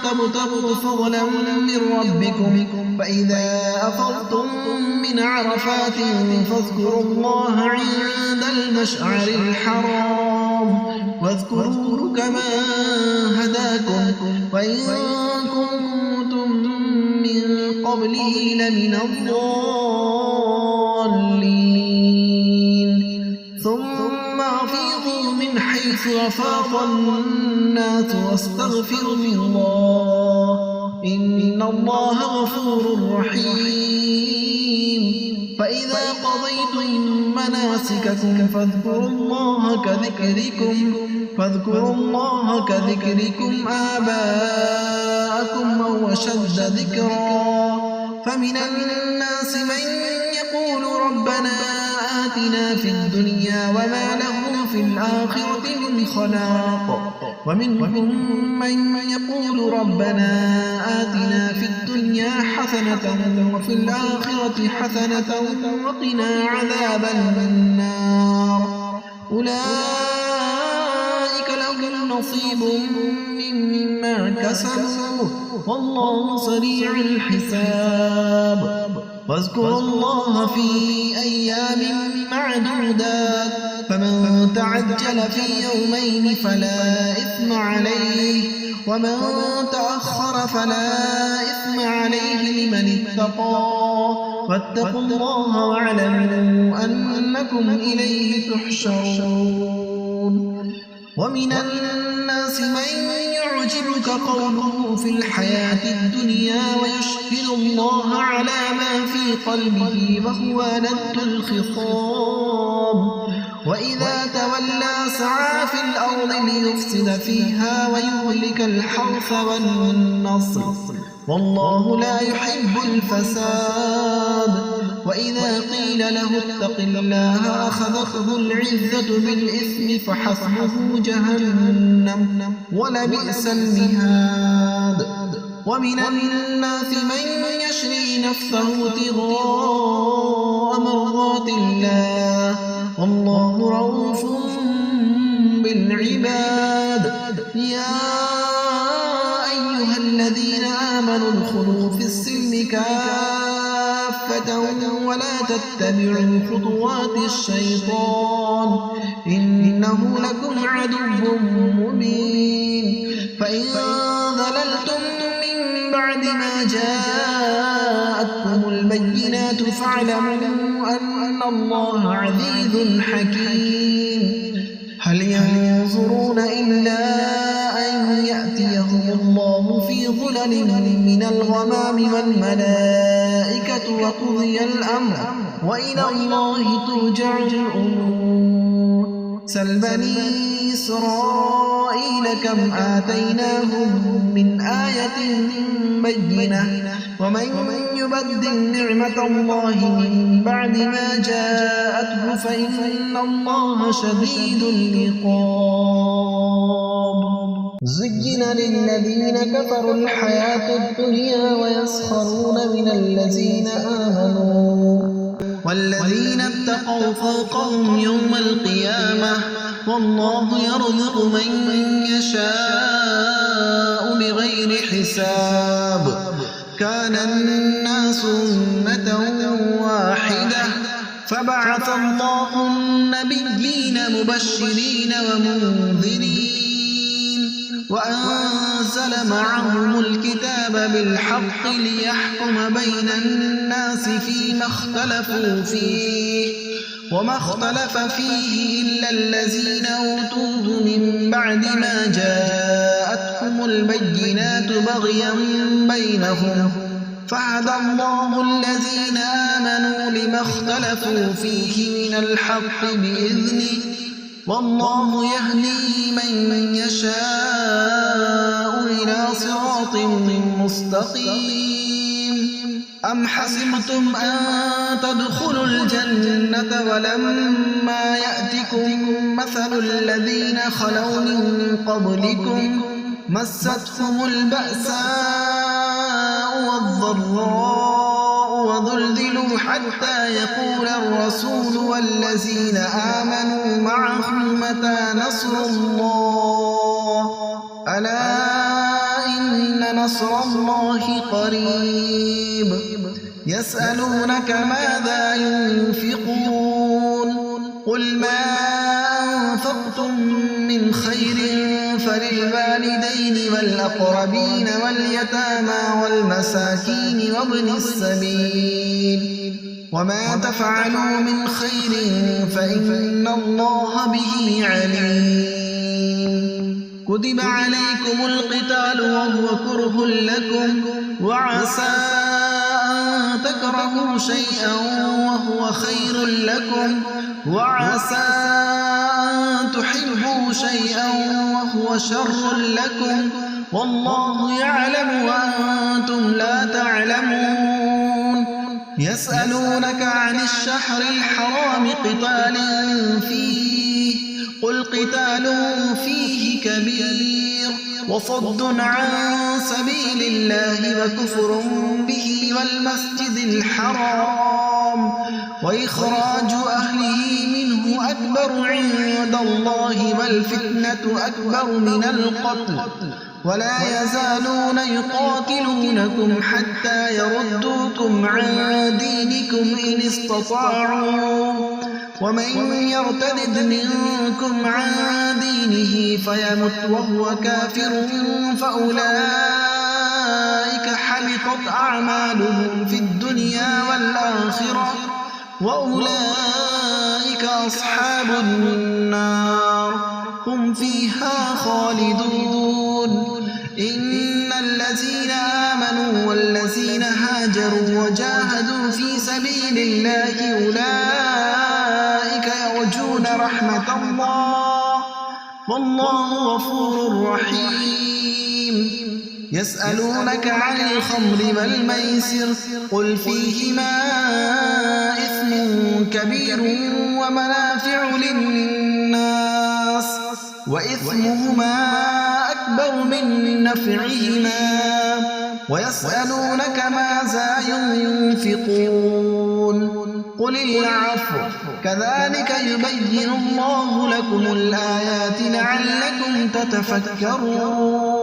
تبتغوا فضلا من ربكم فإذا أفضتم من عرفات فاذكروا الله عند المشعر الحرام واذكروه كما هداكم وإن كنتم من قبله لمن الضالين ثم أفيضوا من حيث أفاض الناس واستغفروا الله إن الله غفور رحيم فإذا قضيتم مناسككم فاذكروا الله كذكركم آباءكم أو أشد ذكرا فمن الناس من يقول ربنا آتنا في الدنيا وما له في الآخرة من خلاق ومنهم من يقول ربنا آتنا في الدنيا حسنة وفي الآخرة حسنة وقنا عذاب النار أولئك لهم نصيب مما كسبوا والله سريع الحساب واذكروا الله في أيام معدودات فمن تعجل في يومين فلا إثم عليه ومن تأخر فلا إثم عليه لمن اتقى واتقوا الله واعلموا أنكم إليه تحشرون ومن الناس من يعجبك قوله في الحياة الدنيا ويشهد الله على ما في قلبه وهو ألد الخصام وإذا تولى سعى في الأرض ليفسد فيها ويهلك الحرث والنسل والله لا يحب الفساد وإذا قيل له اتق الله أخذته العزة بالإثم فحسبه جهنم ولبئس المهاد ومن الناس من يشري نفسه ابتغاء مرضات الله والله رؤوف بالعباد يا أيها الذين آمنوا ادخلوا في السلم كافة ولا تتبعوا خطوات الشيطان إنه لكم عدو مبين فإن ضللتم من بعد ما جاءتكم البينات فاعلموا أن الله عزيز حكيم هل ينظرون إلا أن يأتيهم الله في ظلل من الغمام والملائكة وقضي الأمر وإلى الله ترجع الأمور سل بني إسرائيل كم آتيناهم من آية بينة ومن يبدل نعمة الله من بعد ما جاءته فإن الله شديد العقاب زين للذين كفروا الحياة الدنيا ويسخرون من الذين آمنوا والذين اتقوا فوقهم يوم القيامة والله يرزق من يشاء بغير حساب كان الناس أمة واحدة فبعث الله النبيين مبشرين ومنذرين وأنزل معهم الكتاب بالحق ليحكم بين الناس فيما اختلفوا فيه وما اختلف فيه إلا الذين أوتوه من بعد ما جاءتهم البينات بغيا بينهم فهدى الله الذين آمنوا لما اختلفوا فيه من الحق بإذنه والله يهدي من يشاء إلى صراط مستقيم أم حسبتم أن تدخلوا الجنة ولما يأتكم مثل الذين خلوا من قبلكم مستهم البأساء والضراء وزلزلوا حتى يقول الرسول والذين آمنوا معه متى نصر الله ألا إن نصر الله قريب يسألونك ماذا ينفقون قل ما أنفقتم من خير فللوالدين والأقربين واليتامى والمساكين وابن السبيل وما تفعلوا من خير فإن الله به عليم كتب عليكم القتال وهو كره لكم وعسى أن تكرهوا شيئا وهو خير لكم وعسى أن تحبوا شيئا وهو شر لكم والله يعلم وأنتم لا تعلمون يسألونك عن الشهر الحرام قتال فيه قل قتال فيه كبير وصد عن سبيل الله وكفر به والمسجد الحرام وإخراج أهله منه أكبر عند الله والفتنة أكبر من القتل ولا يزالون يقاتلونكم حتى يردوكم عن دينكم إن استطاعوا ومن يرتد منكم عن دينه فيمت وهو كافر فأولئك حبطت حبطت أعمالهم في الدنيا والآخرة وأولئك أصحاب النار هم فيها خالدون. إن الذين آمنوا والذين هاجروا وجاهدوا في سبيل الله أولئك يرجون رحمة الله والله غفور رحيم. يسألونك عن الخمر والميسر قل فيهما إثم كبير ومنافع للناس وإثمهما أكبر من نفعهما ويسألونك ماذا ينفقون قل العفو كذلك يبين الله لكم الآيات لعلكم تتفكرون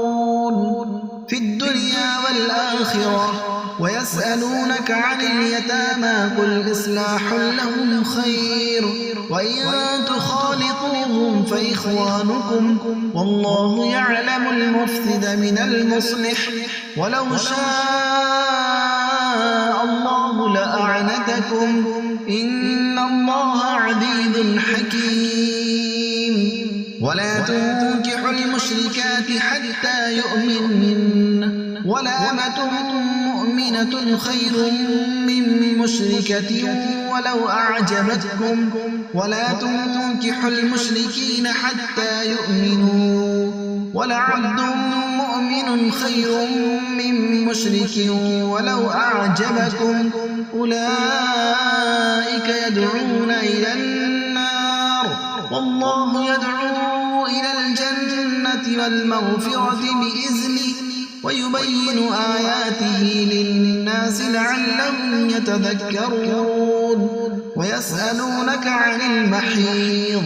في الدنيا والآخرة. ويسألونك عن اليتامى قل إصلاح لهم خير وإن تخالطوهم فإخوانكم والله يعلم المفسد من المصلح ولو شاء الله لأعنتكم إن الله عزيز حكيم. ولا تنكحوا المشركات حتى يؤمنن ولأمة مؤمنة خير من مشركة ولو أعجبتكم ولا تنكحوا المشركين حتى يؤمنوا ولعبد مؤمن خير من مشرك ولو أعجبكم أولئك يدعون إلى النار والله يدعو إلى الجنة والمغفرة بإذنه ويبين آياته للناس لعلهم يتذكرون. ويسألونك عن المحيض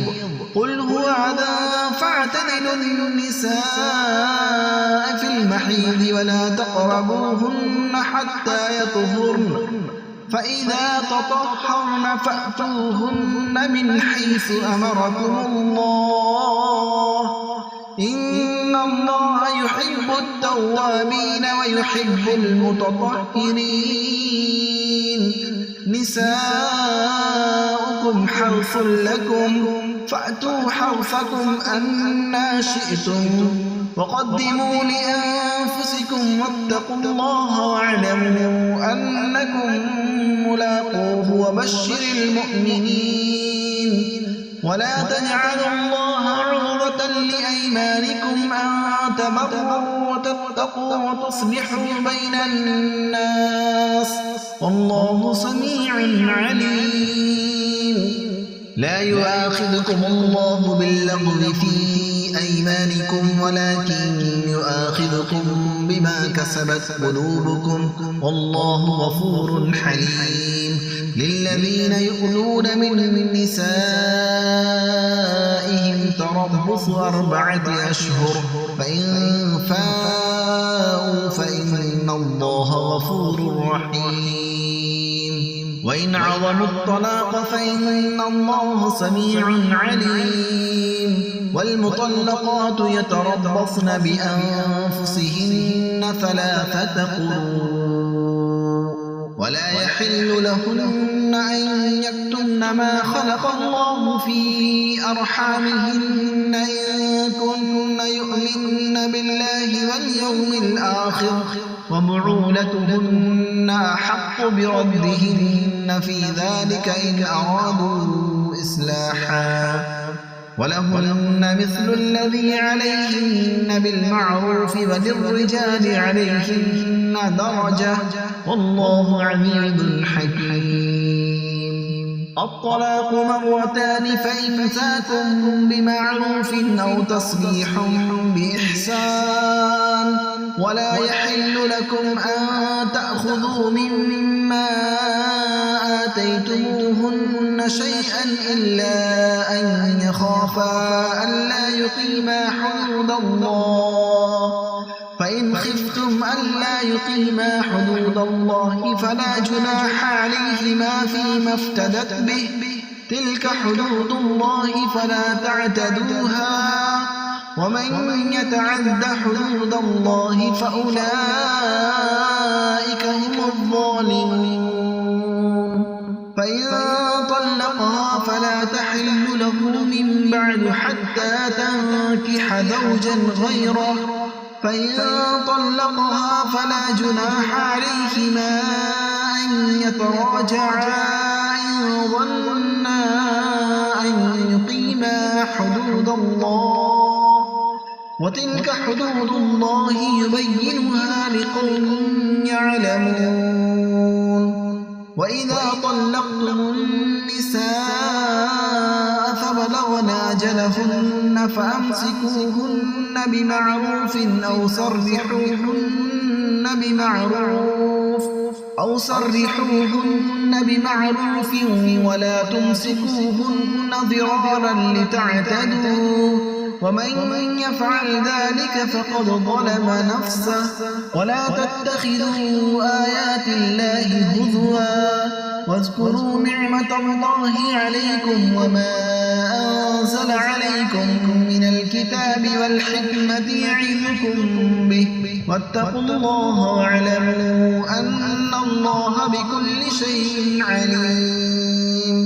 قل هو أذى فاعتزلوا النساء في المحيض ولا تقربوهن حتى يطهرن فإذا تطهرن فأتوهن من حيث أمركم الله إن الله يحب التوابين ويحب المتطهرين. نساؤكم حرث لكم فأتوا حرثكم أنى شئتم وقدموا لأنفسكم واتقوا الله واعلموا أنكم ملاقوه وبشر المؤمنين. ولا تجعلوا الله عرضة لأيمانكم أن تبروا وتتقوا وتصلحوا بين الناس والله سميع عليم. لا يؤاخذكم الله باللغو في أيمانكم ولكن يؤاخذكم بما كسبت قلوبكم والله غفور حليم. للذين يؤلون من نسائهم تربص 4 أشهر فإن فاءوا فإن الله غفور رحيم. وإن عظموا الطلاق فإن الله سميع عليم. والمطلقات يتربصن بأنفسهن 3 قروء ولا يحل لهن أن يكتمن ما خلق الله في أرحامهن إن كن يؤمن بالله واليوم الآخر وبعولتهن أحق بردهن في ذلك إن أرادوا إصلاحا ولهن مثل الذي عليهن بالمعروف وللرجال عليهن درجة والله عزيز حكيم. الطلاق مرتان فإمساك بمعروف أو تصريح بإحسان ولا يحل لكم أن تأخذوا مما آتيتموهن شيئا إلا أن يخافا ألا يقيما حدود الله فإن خفتم ألا يقيما حدود الله فلا جناح عليهما فيما افتدت به تلك حدود الله فلا تعتدوها ومن يتعد حدود الله فأولئك بعد حتى تنكح زوجا غيره، فإن طلقها فلا جناح عليهما أن يتراجعا إن ظنا أن يقيما حدود الله، وتلك حدود الله يبينها لقوم يعلمون. وإذا طلقتم النساء فبلغن أجلهن فأمسكوهن بمعروف أو سرحوهن بمعروف ولا تمسكوهن ضرارا لتعتدوا، ومن يفعل ذلك فقد ظلم نفسه. ولا تتخذوا آيات الله هزوا واذكروا نعمة الله عليكم وما أنزل عليكم من الكتاب والحكمة يعظكم به، واتقوا الله واعلموا أن الله بكل شيء عليم.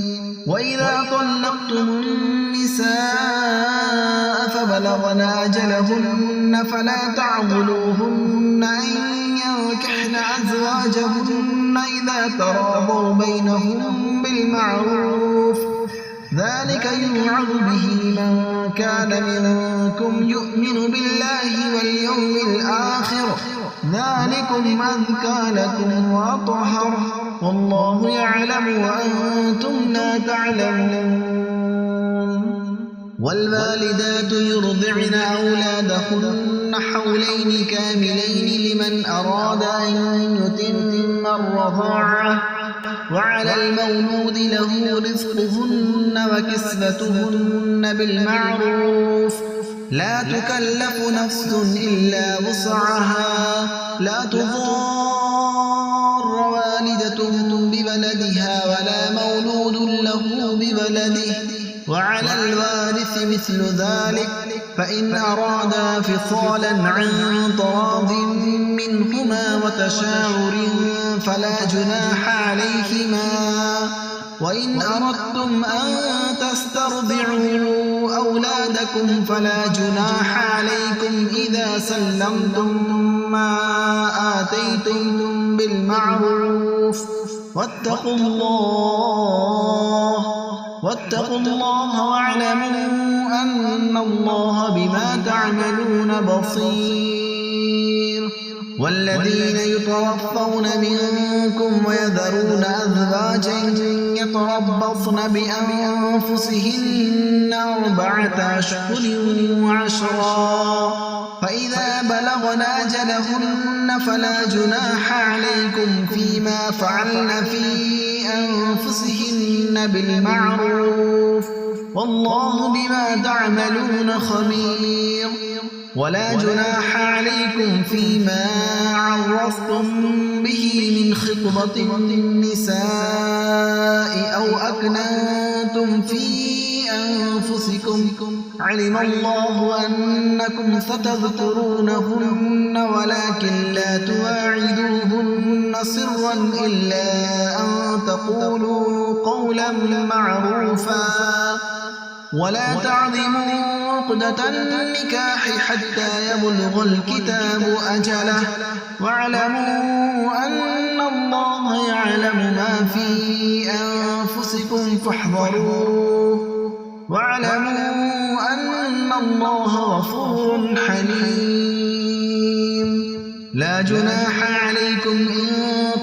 وإذا طلقتم النساء فبلغن أجلهن فلا تعضلوهن أن ينكحن أزواجهن إذا تراضوا بينهم بالمعروف، ذلك يوعظ به من كان منكم يؤمن بالله واليوم الآخر، ذلكم أزكى لكم وأطهر، والله يعلم وأنتم لا تعلمون. والوالدات يرضعن أولادهن حولين كاملين لمن أراد أن يتم الرضاعة، وعلى المولود له رزقهن وكسوتهن بالمعروف، لا تكلف نفس إلا وسعها، لا تضار والدة بولدها ولا مولود له بولده، وعلى الوارث مثل ذلك، فإن أرادا فصالا عن تراض منهما وتشاور فلا جناح عليهما. وإن أردتم أن تسترضعوا أولادكم فلا جناح عليكم إذا سلمتم ما آتيتم بالمعروف، واتقوا الله واعلموا أن الله بما تعملون بصير. والذين يتوفون منكم ويذرون أزواجا يتربصن بأنفسهن 4 أشهر و10، فإذا بلغن أجلهن فلا جناح عليكم فيما فعلن في أنفسهن بالمعروف، والله بما تعملون خبير. ولا جناح عليكم فيما عرضتم به من خطبة النساء أو أكننتم في أنفسكم، علم الله أنكم ستذكرونهن ولكن لا تواعدوهن سرا إلا أن تقولوا قولا معروفا، ولا تعظموا عقدة النكاح حتى يبلغ الكتاب أجله، واعلموا أن الله يعلم ما في أنفسكم فاحذروه، واعلموا أن الله غفور حليم. لا جناح عليكم إن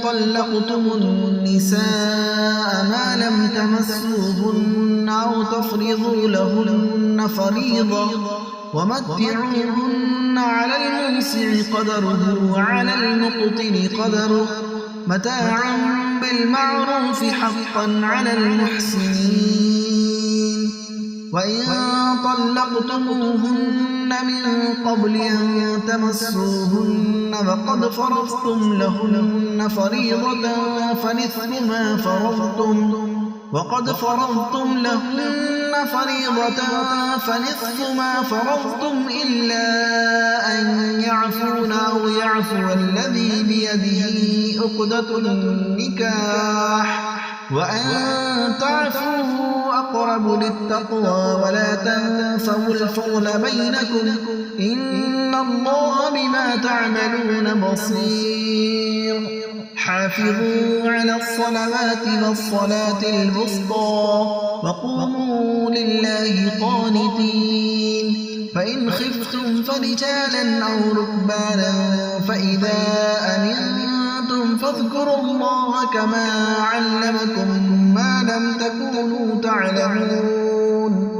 طلقتم النساء ما لم تمسوهن أو تفرضوا لهن فريضة، ومتعوهن على الموسع قدره وعلى المقتر قدره متاعا بالمعروف حقا على المحسنين. وإن طلقتموهن من قبل أن تمسوهن وقد فرضتم لهن فريضة فنصف ما فرضتم إلا أن يعفون أو يعفو الذي بيده عقدة النكاح، وأن تعفوا أقرب للتقوى ولا تنسوا الفضل بينكم إن الله بما تعملون بصير حافظوا على الصلوات والصلاة الوسطى وقوموا لله قانتين فإن خفتم فرجالا أو ركبانا فإذا أمنتم فاذكروا الله كما علمكم ما لم تكونوا تعلمون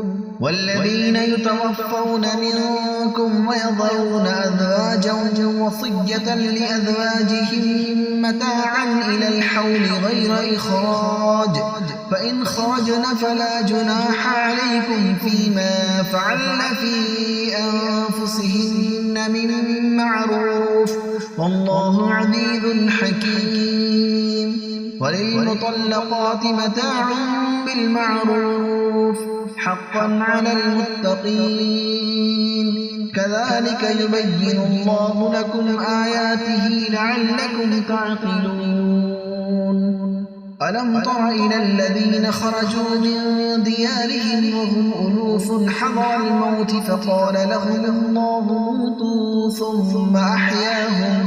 والذين يتوفون منكم ويذرون أزواجا وصية لأزواجهم متاعا إلى الحول غير إخراج فإن خرجن فلا جناح عليكم فيما فعلن في أنفسهن من معروف والله عزيز حكيم وللمطلقات متاع بالمعروف حقا على المتقين كذلك يبين الله لكم آياته لعلكم تعقلون ألم تر إلى الذين خرجوا من ديارهم وهم ألوف حذر الموت فقال لهم الله موتوا ثم أحياهم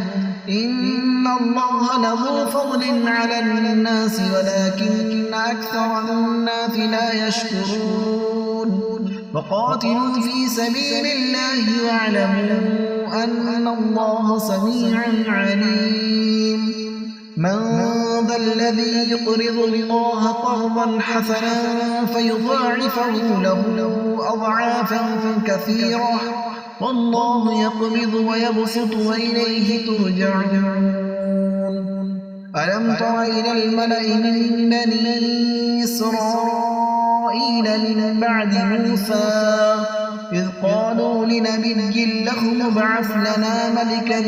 إن الله لذو فضل على الناس ولكن أكثر الناس لا يشكرون وقاتلوا في سبيل الله واعلموا أن الله سميع عليم من ذا الذي يقرض الله قرضا حسنا فيضاعفه له أضعافا كثيرة والله يقبض ويبسط وإليه ترجعون ألم تر إلى الملأ من بني إسرائيل من بعد موسى إذ قالوا لنبي له ابعث لنا ملكا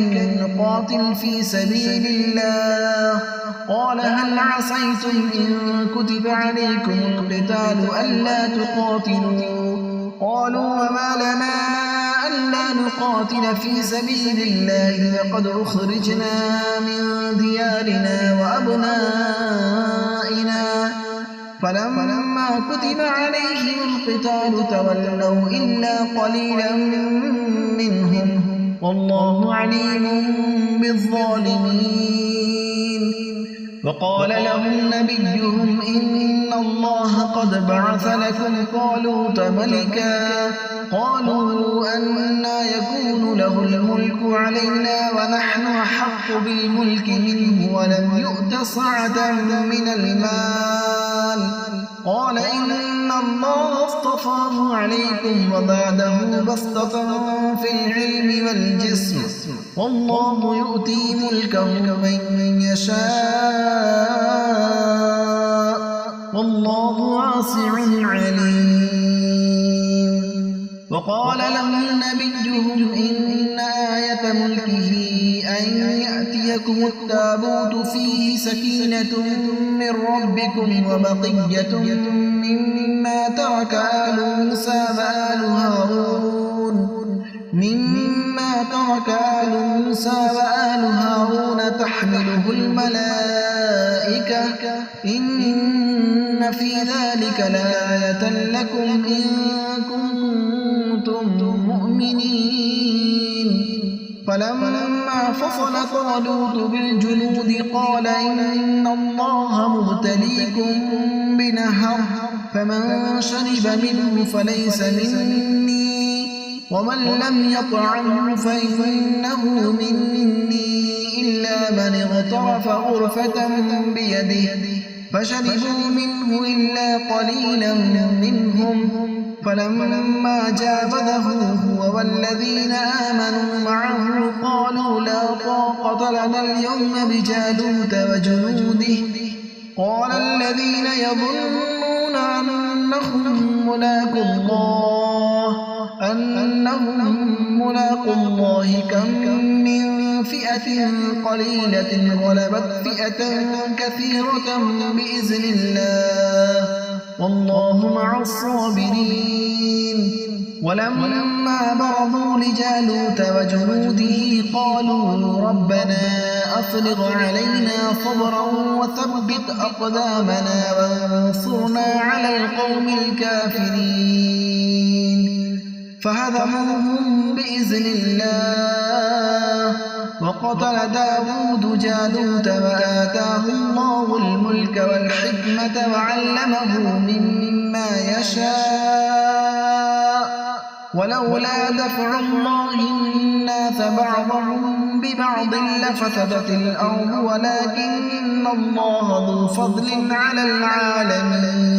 نقاتل في سبيل الله قال هل عصيتم إن كتب عليكم القتال ألا تقاتلوا قالوا وما لنا ألا نقاتل في سبيل الله وقد أخرجنا من ديارنا وأبنائنا فلما كتب عليهم القتال تولوا إلا قليلا منهم والله عليم بالظالمين وقال لهم نبيهم إن الله قد بعث لكم طالوت ملكا قالوا أنى يكون له الملك علينا ونحن أحق بالملك منه ولم يؤت سعة من المال قال إن الله اصطفاه عليكم وزاده بسطة في العلم والجسم والله يؤتي ملكه من يشاء والله واسع عليم وقال لهم نبيهم إن آية ملكه أن يأتيكم التابوت فيه سكينة من ربكم وبقية مما ترك آل موسى وآل هارون تحمله الملائكة إن في ذلك لآية لكم إن كنتم مؤمنين فلما فصل طالوت بالجنود قال إن الله مبتليكم بنهر فمن شرب منه فليس مني ومن لم يطعمه فإنه مني إلا من اغترف غرفة بيده فشربوا منه إلا قليلا منهم فلما جاوزه هو والذين آمنوا معه قالوا لا طاقة لنا اليوم بجالوت وجنوده قال الذين يظنون أنهم ملاقو الله كم من فئة قليلة غلبت فئة كثيرة بإذن الله والله مع الصابرين ولما برزوا لجالوت وجنوده قالوا ربنا أفرغ علينا صبرا وثبت أقدامنا وانصرنا على القوم الكافرين فهزموهم بإذن الله وقتل داود جالوت وآتاه الله الملك والحكمة وعلمه مما يشاء ولولا دفع الله الناس بعضهم ببعض لفسدت الأرض ولكن الله ذو فضل على العالمين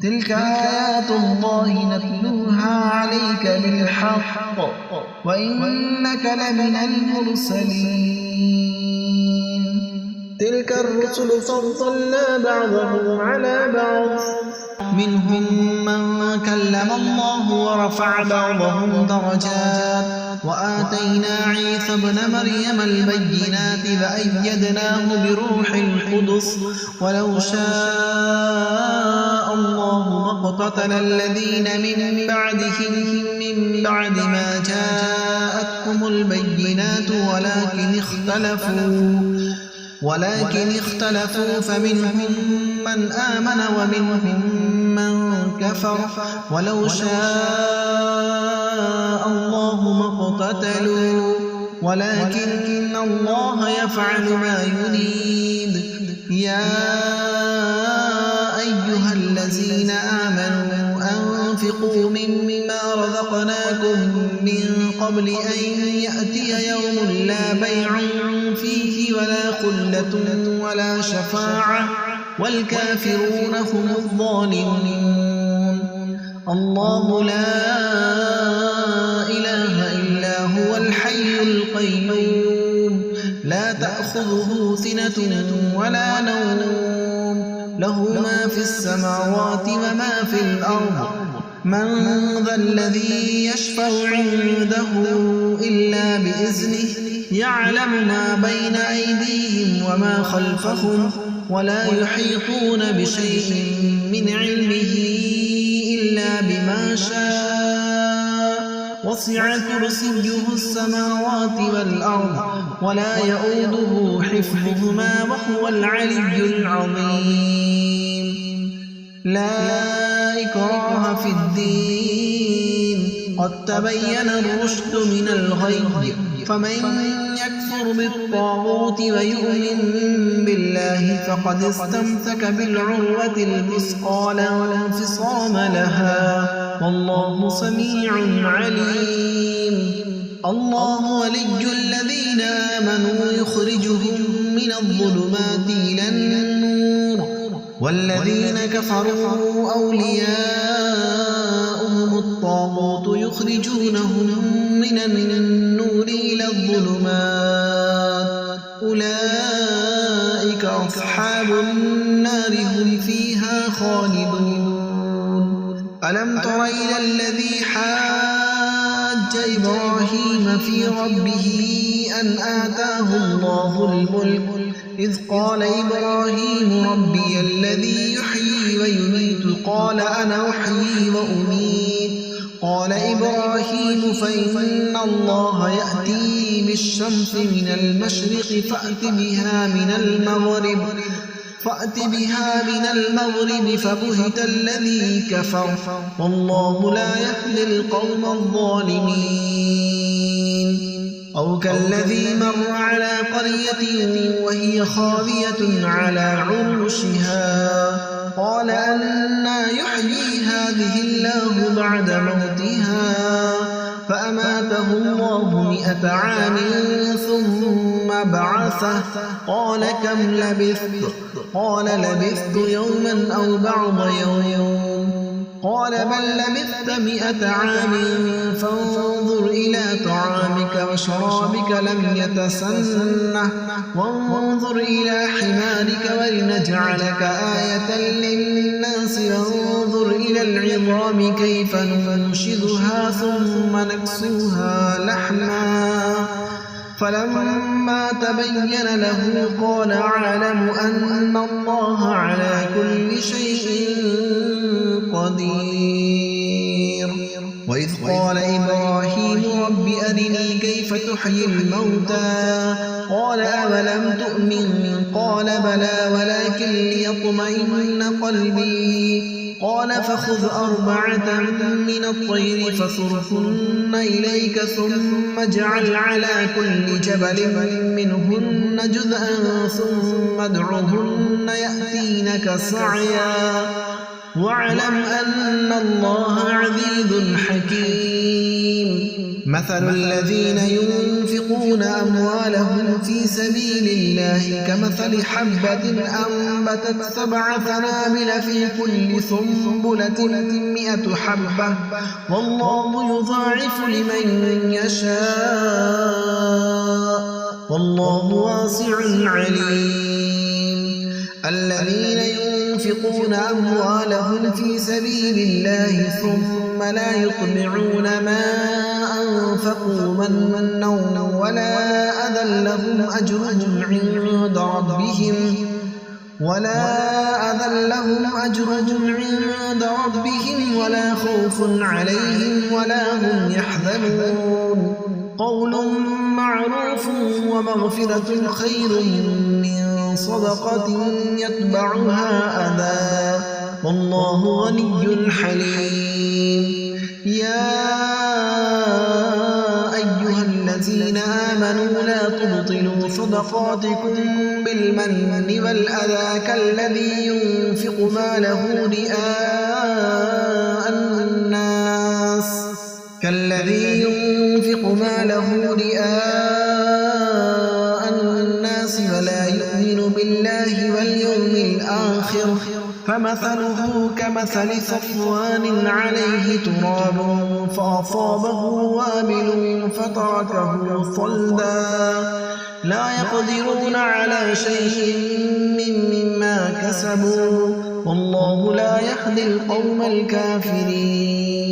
تلك آيات الله نتلوها عليك بالحق وإنك لمن المرسلين تلك الرسل فضلنا بعضهم على بعض منهم من كلم الله ورفع بعضهم درجات وآتينا عيسى ابن مريم البينات وأيدناه بروح القدس ولو شاء الله ما اقتتل الذين من بعدهم من بعد ما جاءتهم البينات ولكن اختلفوا فمنهم من آمن ومنهم من كفر ولو شاء الله ما اقتتلوا ولكن الله يفعل ما يريد يا أيها الذين آمنوا أنفقوا مما رزقناكم من قبل أن يأتي يوم لا بيع فيه ولا خلة ولا شفاعة والكافرون هم الظالمون الله لا إله إلا هو الحي القيوم لا تأخذه سنة ولا نوم له ما في السماوات وما في الأرض من ذا الذي يشفع عنده إلا بإذنه يعلم ما بين أيديهم وما خلفهم ولا يحيطون بشيء من علمه إلا بما شاء وسع كرسيه السماوات والأرض ولا يؤوده حفظهما وهو العلي العظيم لا إكراه في الدين قد تبين الرشد من الغي فمن يكفر بالطاغوت ويؤمن بالله فقد استمسك بالعروة الوثقى لا انفصام لها والله سميع عليم الله ولي الذين آمنوا يخرجهم من الظلمات إلى النور والذين كفروا أولياؤهم الطاغوت يخرجونهم من النور إلى الظلمات أولئك أصحاب النار هم فيها خالدون ألم تر إلى الذي حاج إبراهيم في ربه أن آتاه الله الملك إذ قال إبراهيم ربي الذي يحيي ويميت قال أنا أحيي وأميت قال إبراهيم فإن الله يأتي بالشمس من المشرق فأت بها من المغرب فبهت الذي كفر والله لا يهدي القوم الظالمين أو كالذي مر على قرية وهي خاوية على عروشها قال أنى يحيي هذه الله بعد موتها فأماته الله 100 عام ثم بعثه قال كم لبثت قال لبثت يوما أو بعض يوم قال بل لبثت 100 عام فانظر إلى طعامك وشرابك لم يتسنه وانظر إلى حمارك ولنجعلك آية للناس وانظر إلى العظام كيف ننشدها ثم نكسوها لحما فلما تبين له قال أعلم أن الله على كل شيء قدير وإذ قال إبراهيم رب أرني كيف تحيي الموتى قال أولم تؤمن قال بلى ولكن ليطمئن قلبي قال فخذ 4 من الطير فصرهن إليك ثم اجعل على كل جبل منهن جزءا ثم ادعهن يأتينك سعيا واعلم أن الله عزيز حكيم مثل الذين ينفقون أموالهم في سبيل الله كمثل حبة أنبتت 7 سنابل في كل سنبلة 100 حبة والله يضاعف لمن يشاء والله واسع عليم الذين ينفقون أموالهم في سبيل الله ثم لا يتبعون ما أنفقوا منا ولا أذى لهم أجرهم عند ربهم ولا خوف عليهم ولا هم يحزنون قول معروف ومغفرة خير من صدقة يتبعها أذى والله غني حليم يا أيها الذين آمنوا لا تبطلوا صدقاتكم بالمن والأذى كالذي ينفق ماله رئاء الناس ولا يؤمن بالله واليوم الآخر فمثله كمثل صفوان عليه تراب فأصابه وابل فتركه صلدا لا يقدرون على شيء مما كسبوا والله لا يهدي القوم الكافرين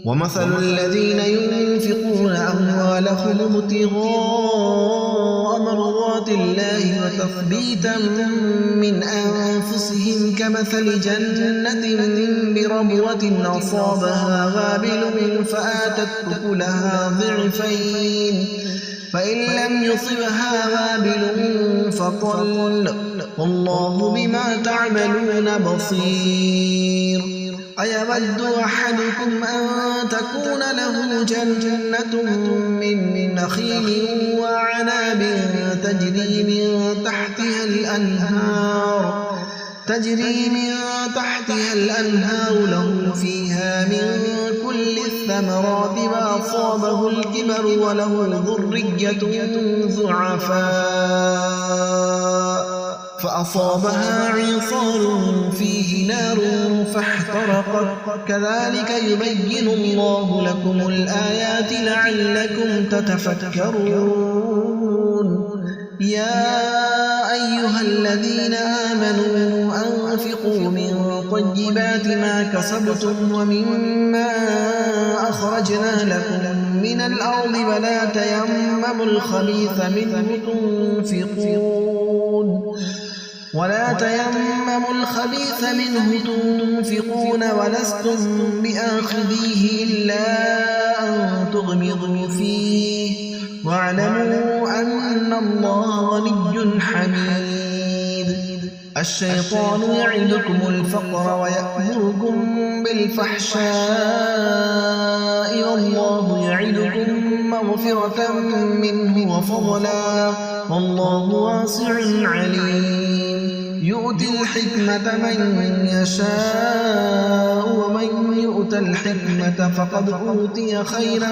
ومثل الذين ينفقون أموالهم ابتغاء مرضات الله وتثبيتا من أنفسهم كمثل جنة بربوة أصابها وابل فآتت أكلها ضعفين فإن لم يصبها وابل فطل والله بما تعملون بصير أيود أحدكم أن تكون له جنة من نخيل وعناب تجري من تحتها الأنهار له فيها من كل الثمرات وأصابه الكبر وله ذرية ضعفاء فأصابها إعصار فيه نار فاحترقت كذلك يبين الله لكم الآيات لعلكم تتفكرون يا أيها الذين آمنوا أنفقوا من طيبات ما كسبتم ومما أخرجنا لكم من الأرض ولا تيمموا الخبيث منه تنفقون ولستم بآخذيه إلا أن تغمضوا فيه واعلموا أن الله غني حميد الشيطان يعدكم الفقر ويأمركم بالفحشاء والله يعدكم مغفرة منه وفضلا والله واسع عليم يؤتي الحكمة من يشاء ومن يؤت الحكمة فقد أوتي خيرا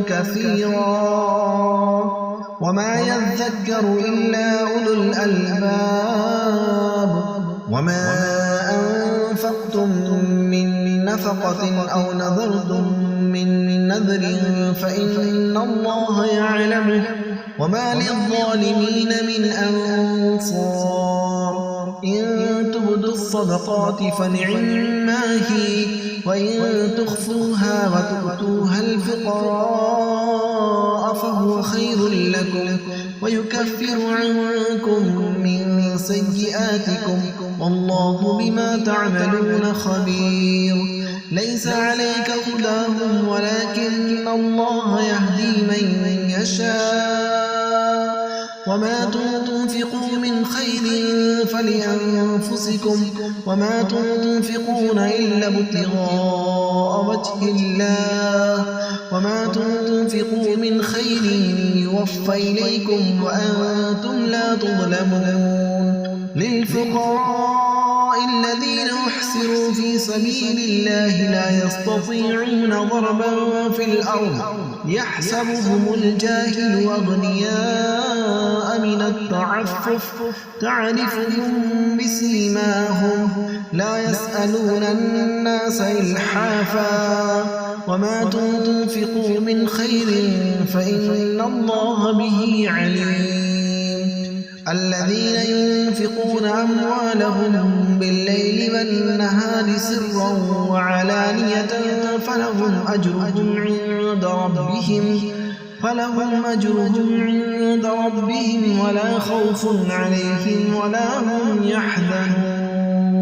كثيرا وما يذكر إلا أولو الألباب وما أنفقتم من نفقة أو نذرتم من نذر فإن الله يعلمه وما للظالمين من أنصار إن تبدوا الصدقات فنعما هي وإن تخفوها وتؤتوها الفقراء فهو خير لكم ويكفر عنكم من سيئاتكم والله بما تعملون خبير ليس عليك هداهم ولكن الله يهدي من يشاء وما تنفقوا من خير فلأنفسكم وما تنفقون إلا ابتغاء وجه الله وما تنفقوا من خير يوفى إليكم وأنتم لا تظلمون للفقراء الذين أحسروا في سبيل الله لا يستطيعون ضربا في الأرض يحسبهم الجاهل أغنياء من التعفف تعرفهم بسيماهم لا يسألون الناس إلحافا وما تنفقوا من خير فإن الله به عليم الذين ينفقون أموالهم بالليل والنهار سرا وعلانية فلهم أجرهم عند ربهم ولا خوف عليهم ولا هم يحزنون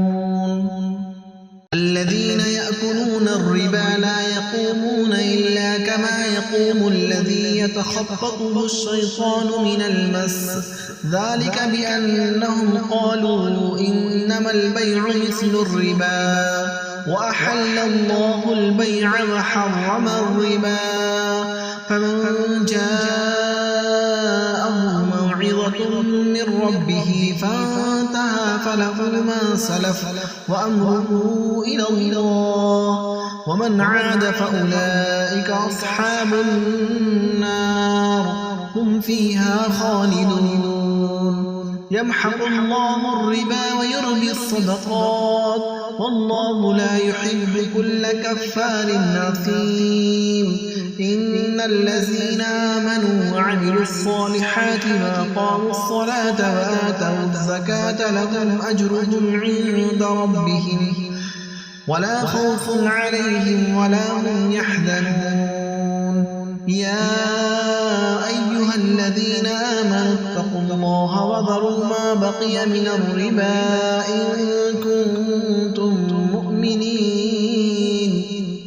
الذين يأكلون الربا لا يقومون إلا كما يقوم الذي يتخبطه الشيطان من المس ذلك بأنهم قالوا إنما البيع مثل الربا وأحل الله البيع وحرم الربا فمن جاءه موعظة من ربه فانتهى فله ما سلف وأمره إلى الله ومن عاد فأولئك أصحاب النار هم فيها خالدون يمحق الله الربا ويربي الصدقات والله لا يحب كل كفار أثيم إن الذين آمنوا وعملوا الصالحات وأقاموا الصلاة وآتوا الزكاة لهم أجرهم عند ربهم ولا خوف عليهم ولا هم يحزنون يا أيها الذين آمنوا اتقوا الله وذروا ما بقي من الربا إن كنتم مؤمنين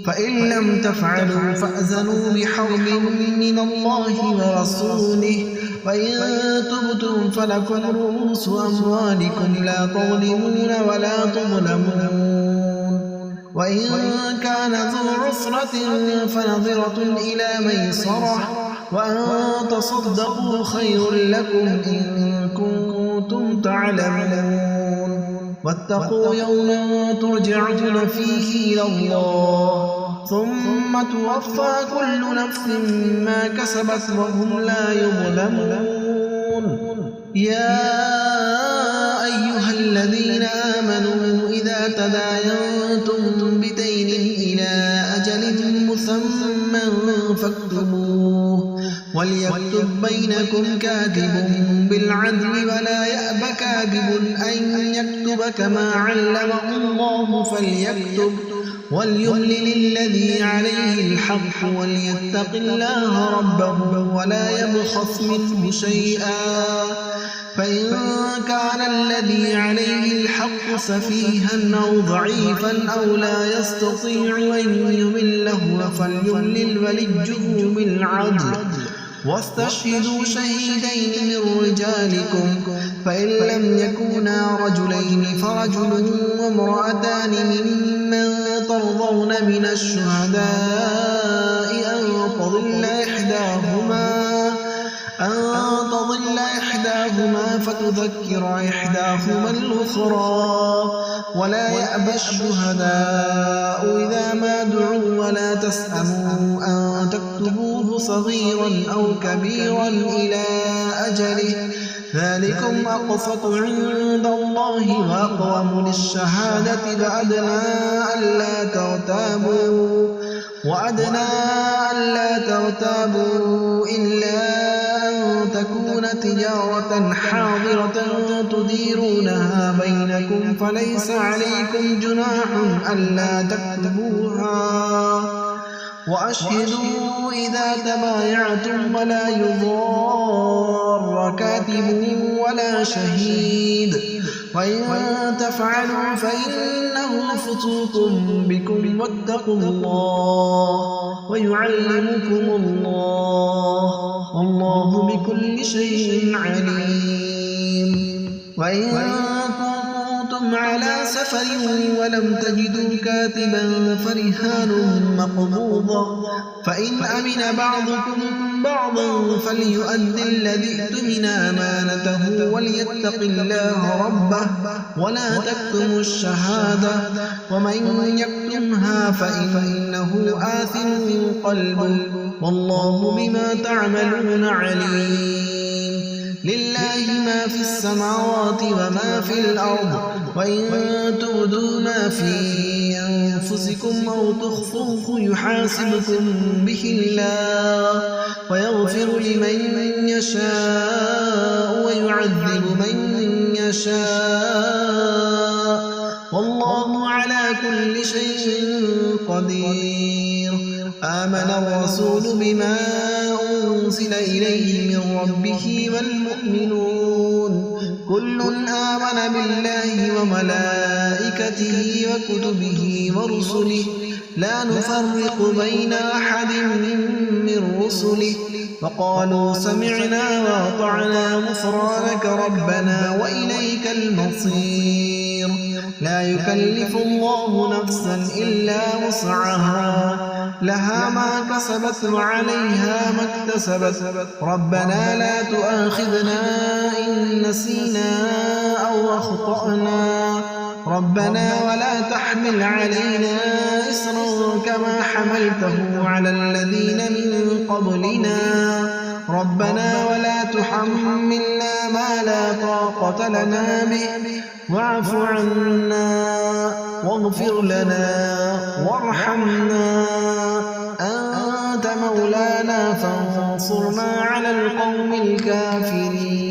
فإن لم تفعلوا فأذنوا بحرب من الله ورسوله وإن تبتم فلكم رؤوس أموالكم لا تظلمون ولا تظلمون وإن كان ذو عسرة فنظرة إلى ميسرة وأن تصدقوا خير لكم إن كنتم تعلمون واتقوا يوما ترجعون فيه إلى الله ثم توفى كل نفس ما كسبت وهم لا يظلمون يا أيها الذين آمنوا إذا تداينتم بدين إلى أجل مسمى فاكتبوه وليكتب بينكم كاتب بالعدل ولا يأب كاتب أن يكتب كما علمه الله فليكتب وليملل الذي عليه الحق وليتق الله ربه ولا يبخس منه شيئا فإن كان الذي عليه الحق سفيها أو ضعيفا أو لا يستطيع أن يمله فليملل وليه بالعدل واستشهدوا شهيدين من رجالكم فإن لم يكونا رجلين فرجل وامرأتان ممن ترضون من الشهداء أن تضل إحداهما فتذكر إحداهما الأخرى ولا يأبى الشهداء إذا ما دعوا ولا تسأموا أن تكتبوه صغيرا أو كبيرا إلى أجله ذلكم أقسط عند الله وأقوم للشهادة وأدنى ألا ترتابوا إلا أن تكون تجارة حاضرة تديرونها بينكم فليس عليكم جناح ألا تكتبوها وأشهدوا إذا تبايعتم ولا يضار كاتب ولا شهيد وإن تفعلوا فإنه لعله فسوق بكم واتقوا الله ويعلمكم الله والله بكل شيء عليم. وإن كنتم على سفر ولم تجدوا كاتبا فرهان مقبوضة فإن أمن بعضكم بعضا فليؤد الذي اؤتمن أمانته وليتق الله ربه ولا تكتموا الشهادة ومن يكتمها فإنه آثم قلبه والله بما تعملون عليم. لله ما في السماوات وما في الأرض وإن تبدوا ما في أنفسكم أو تخفوه يحاسبكم به الله ويغفر لمن يشاء ويعذب من يشاء والله على كل شيء قدير. آمن الرسول بما أنزل إليه من ربه والمؤمنون كل آمن بالله وملائكته وكتبه ورسله لا نفرق بين أحد من رسله وقالوا سمعنا وأطعنا غفرانك ربنا وإليك المصير. لا يكلف الله نفسا إلا وسعها لها ما كسبت وعليها ما اكتسبت ربنا لا تؤاخذنا إن نسينا أو أخطأنا ربنا ولا تحمل علينا إصرا كما حملته على الذين من قبلنا ربنا ولا تحملنا ما لا طاقة لنا به واعف عنا واغفر لنا وارحمنا أنت مولانا فانصرنا على القوم الكافرين.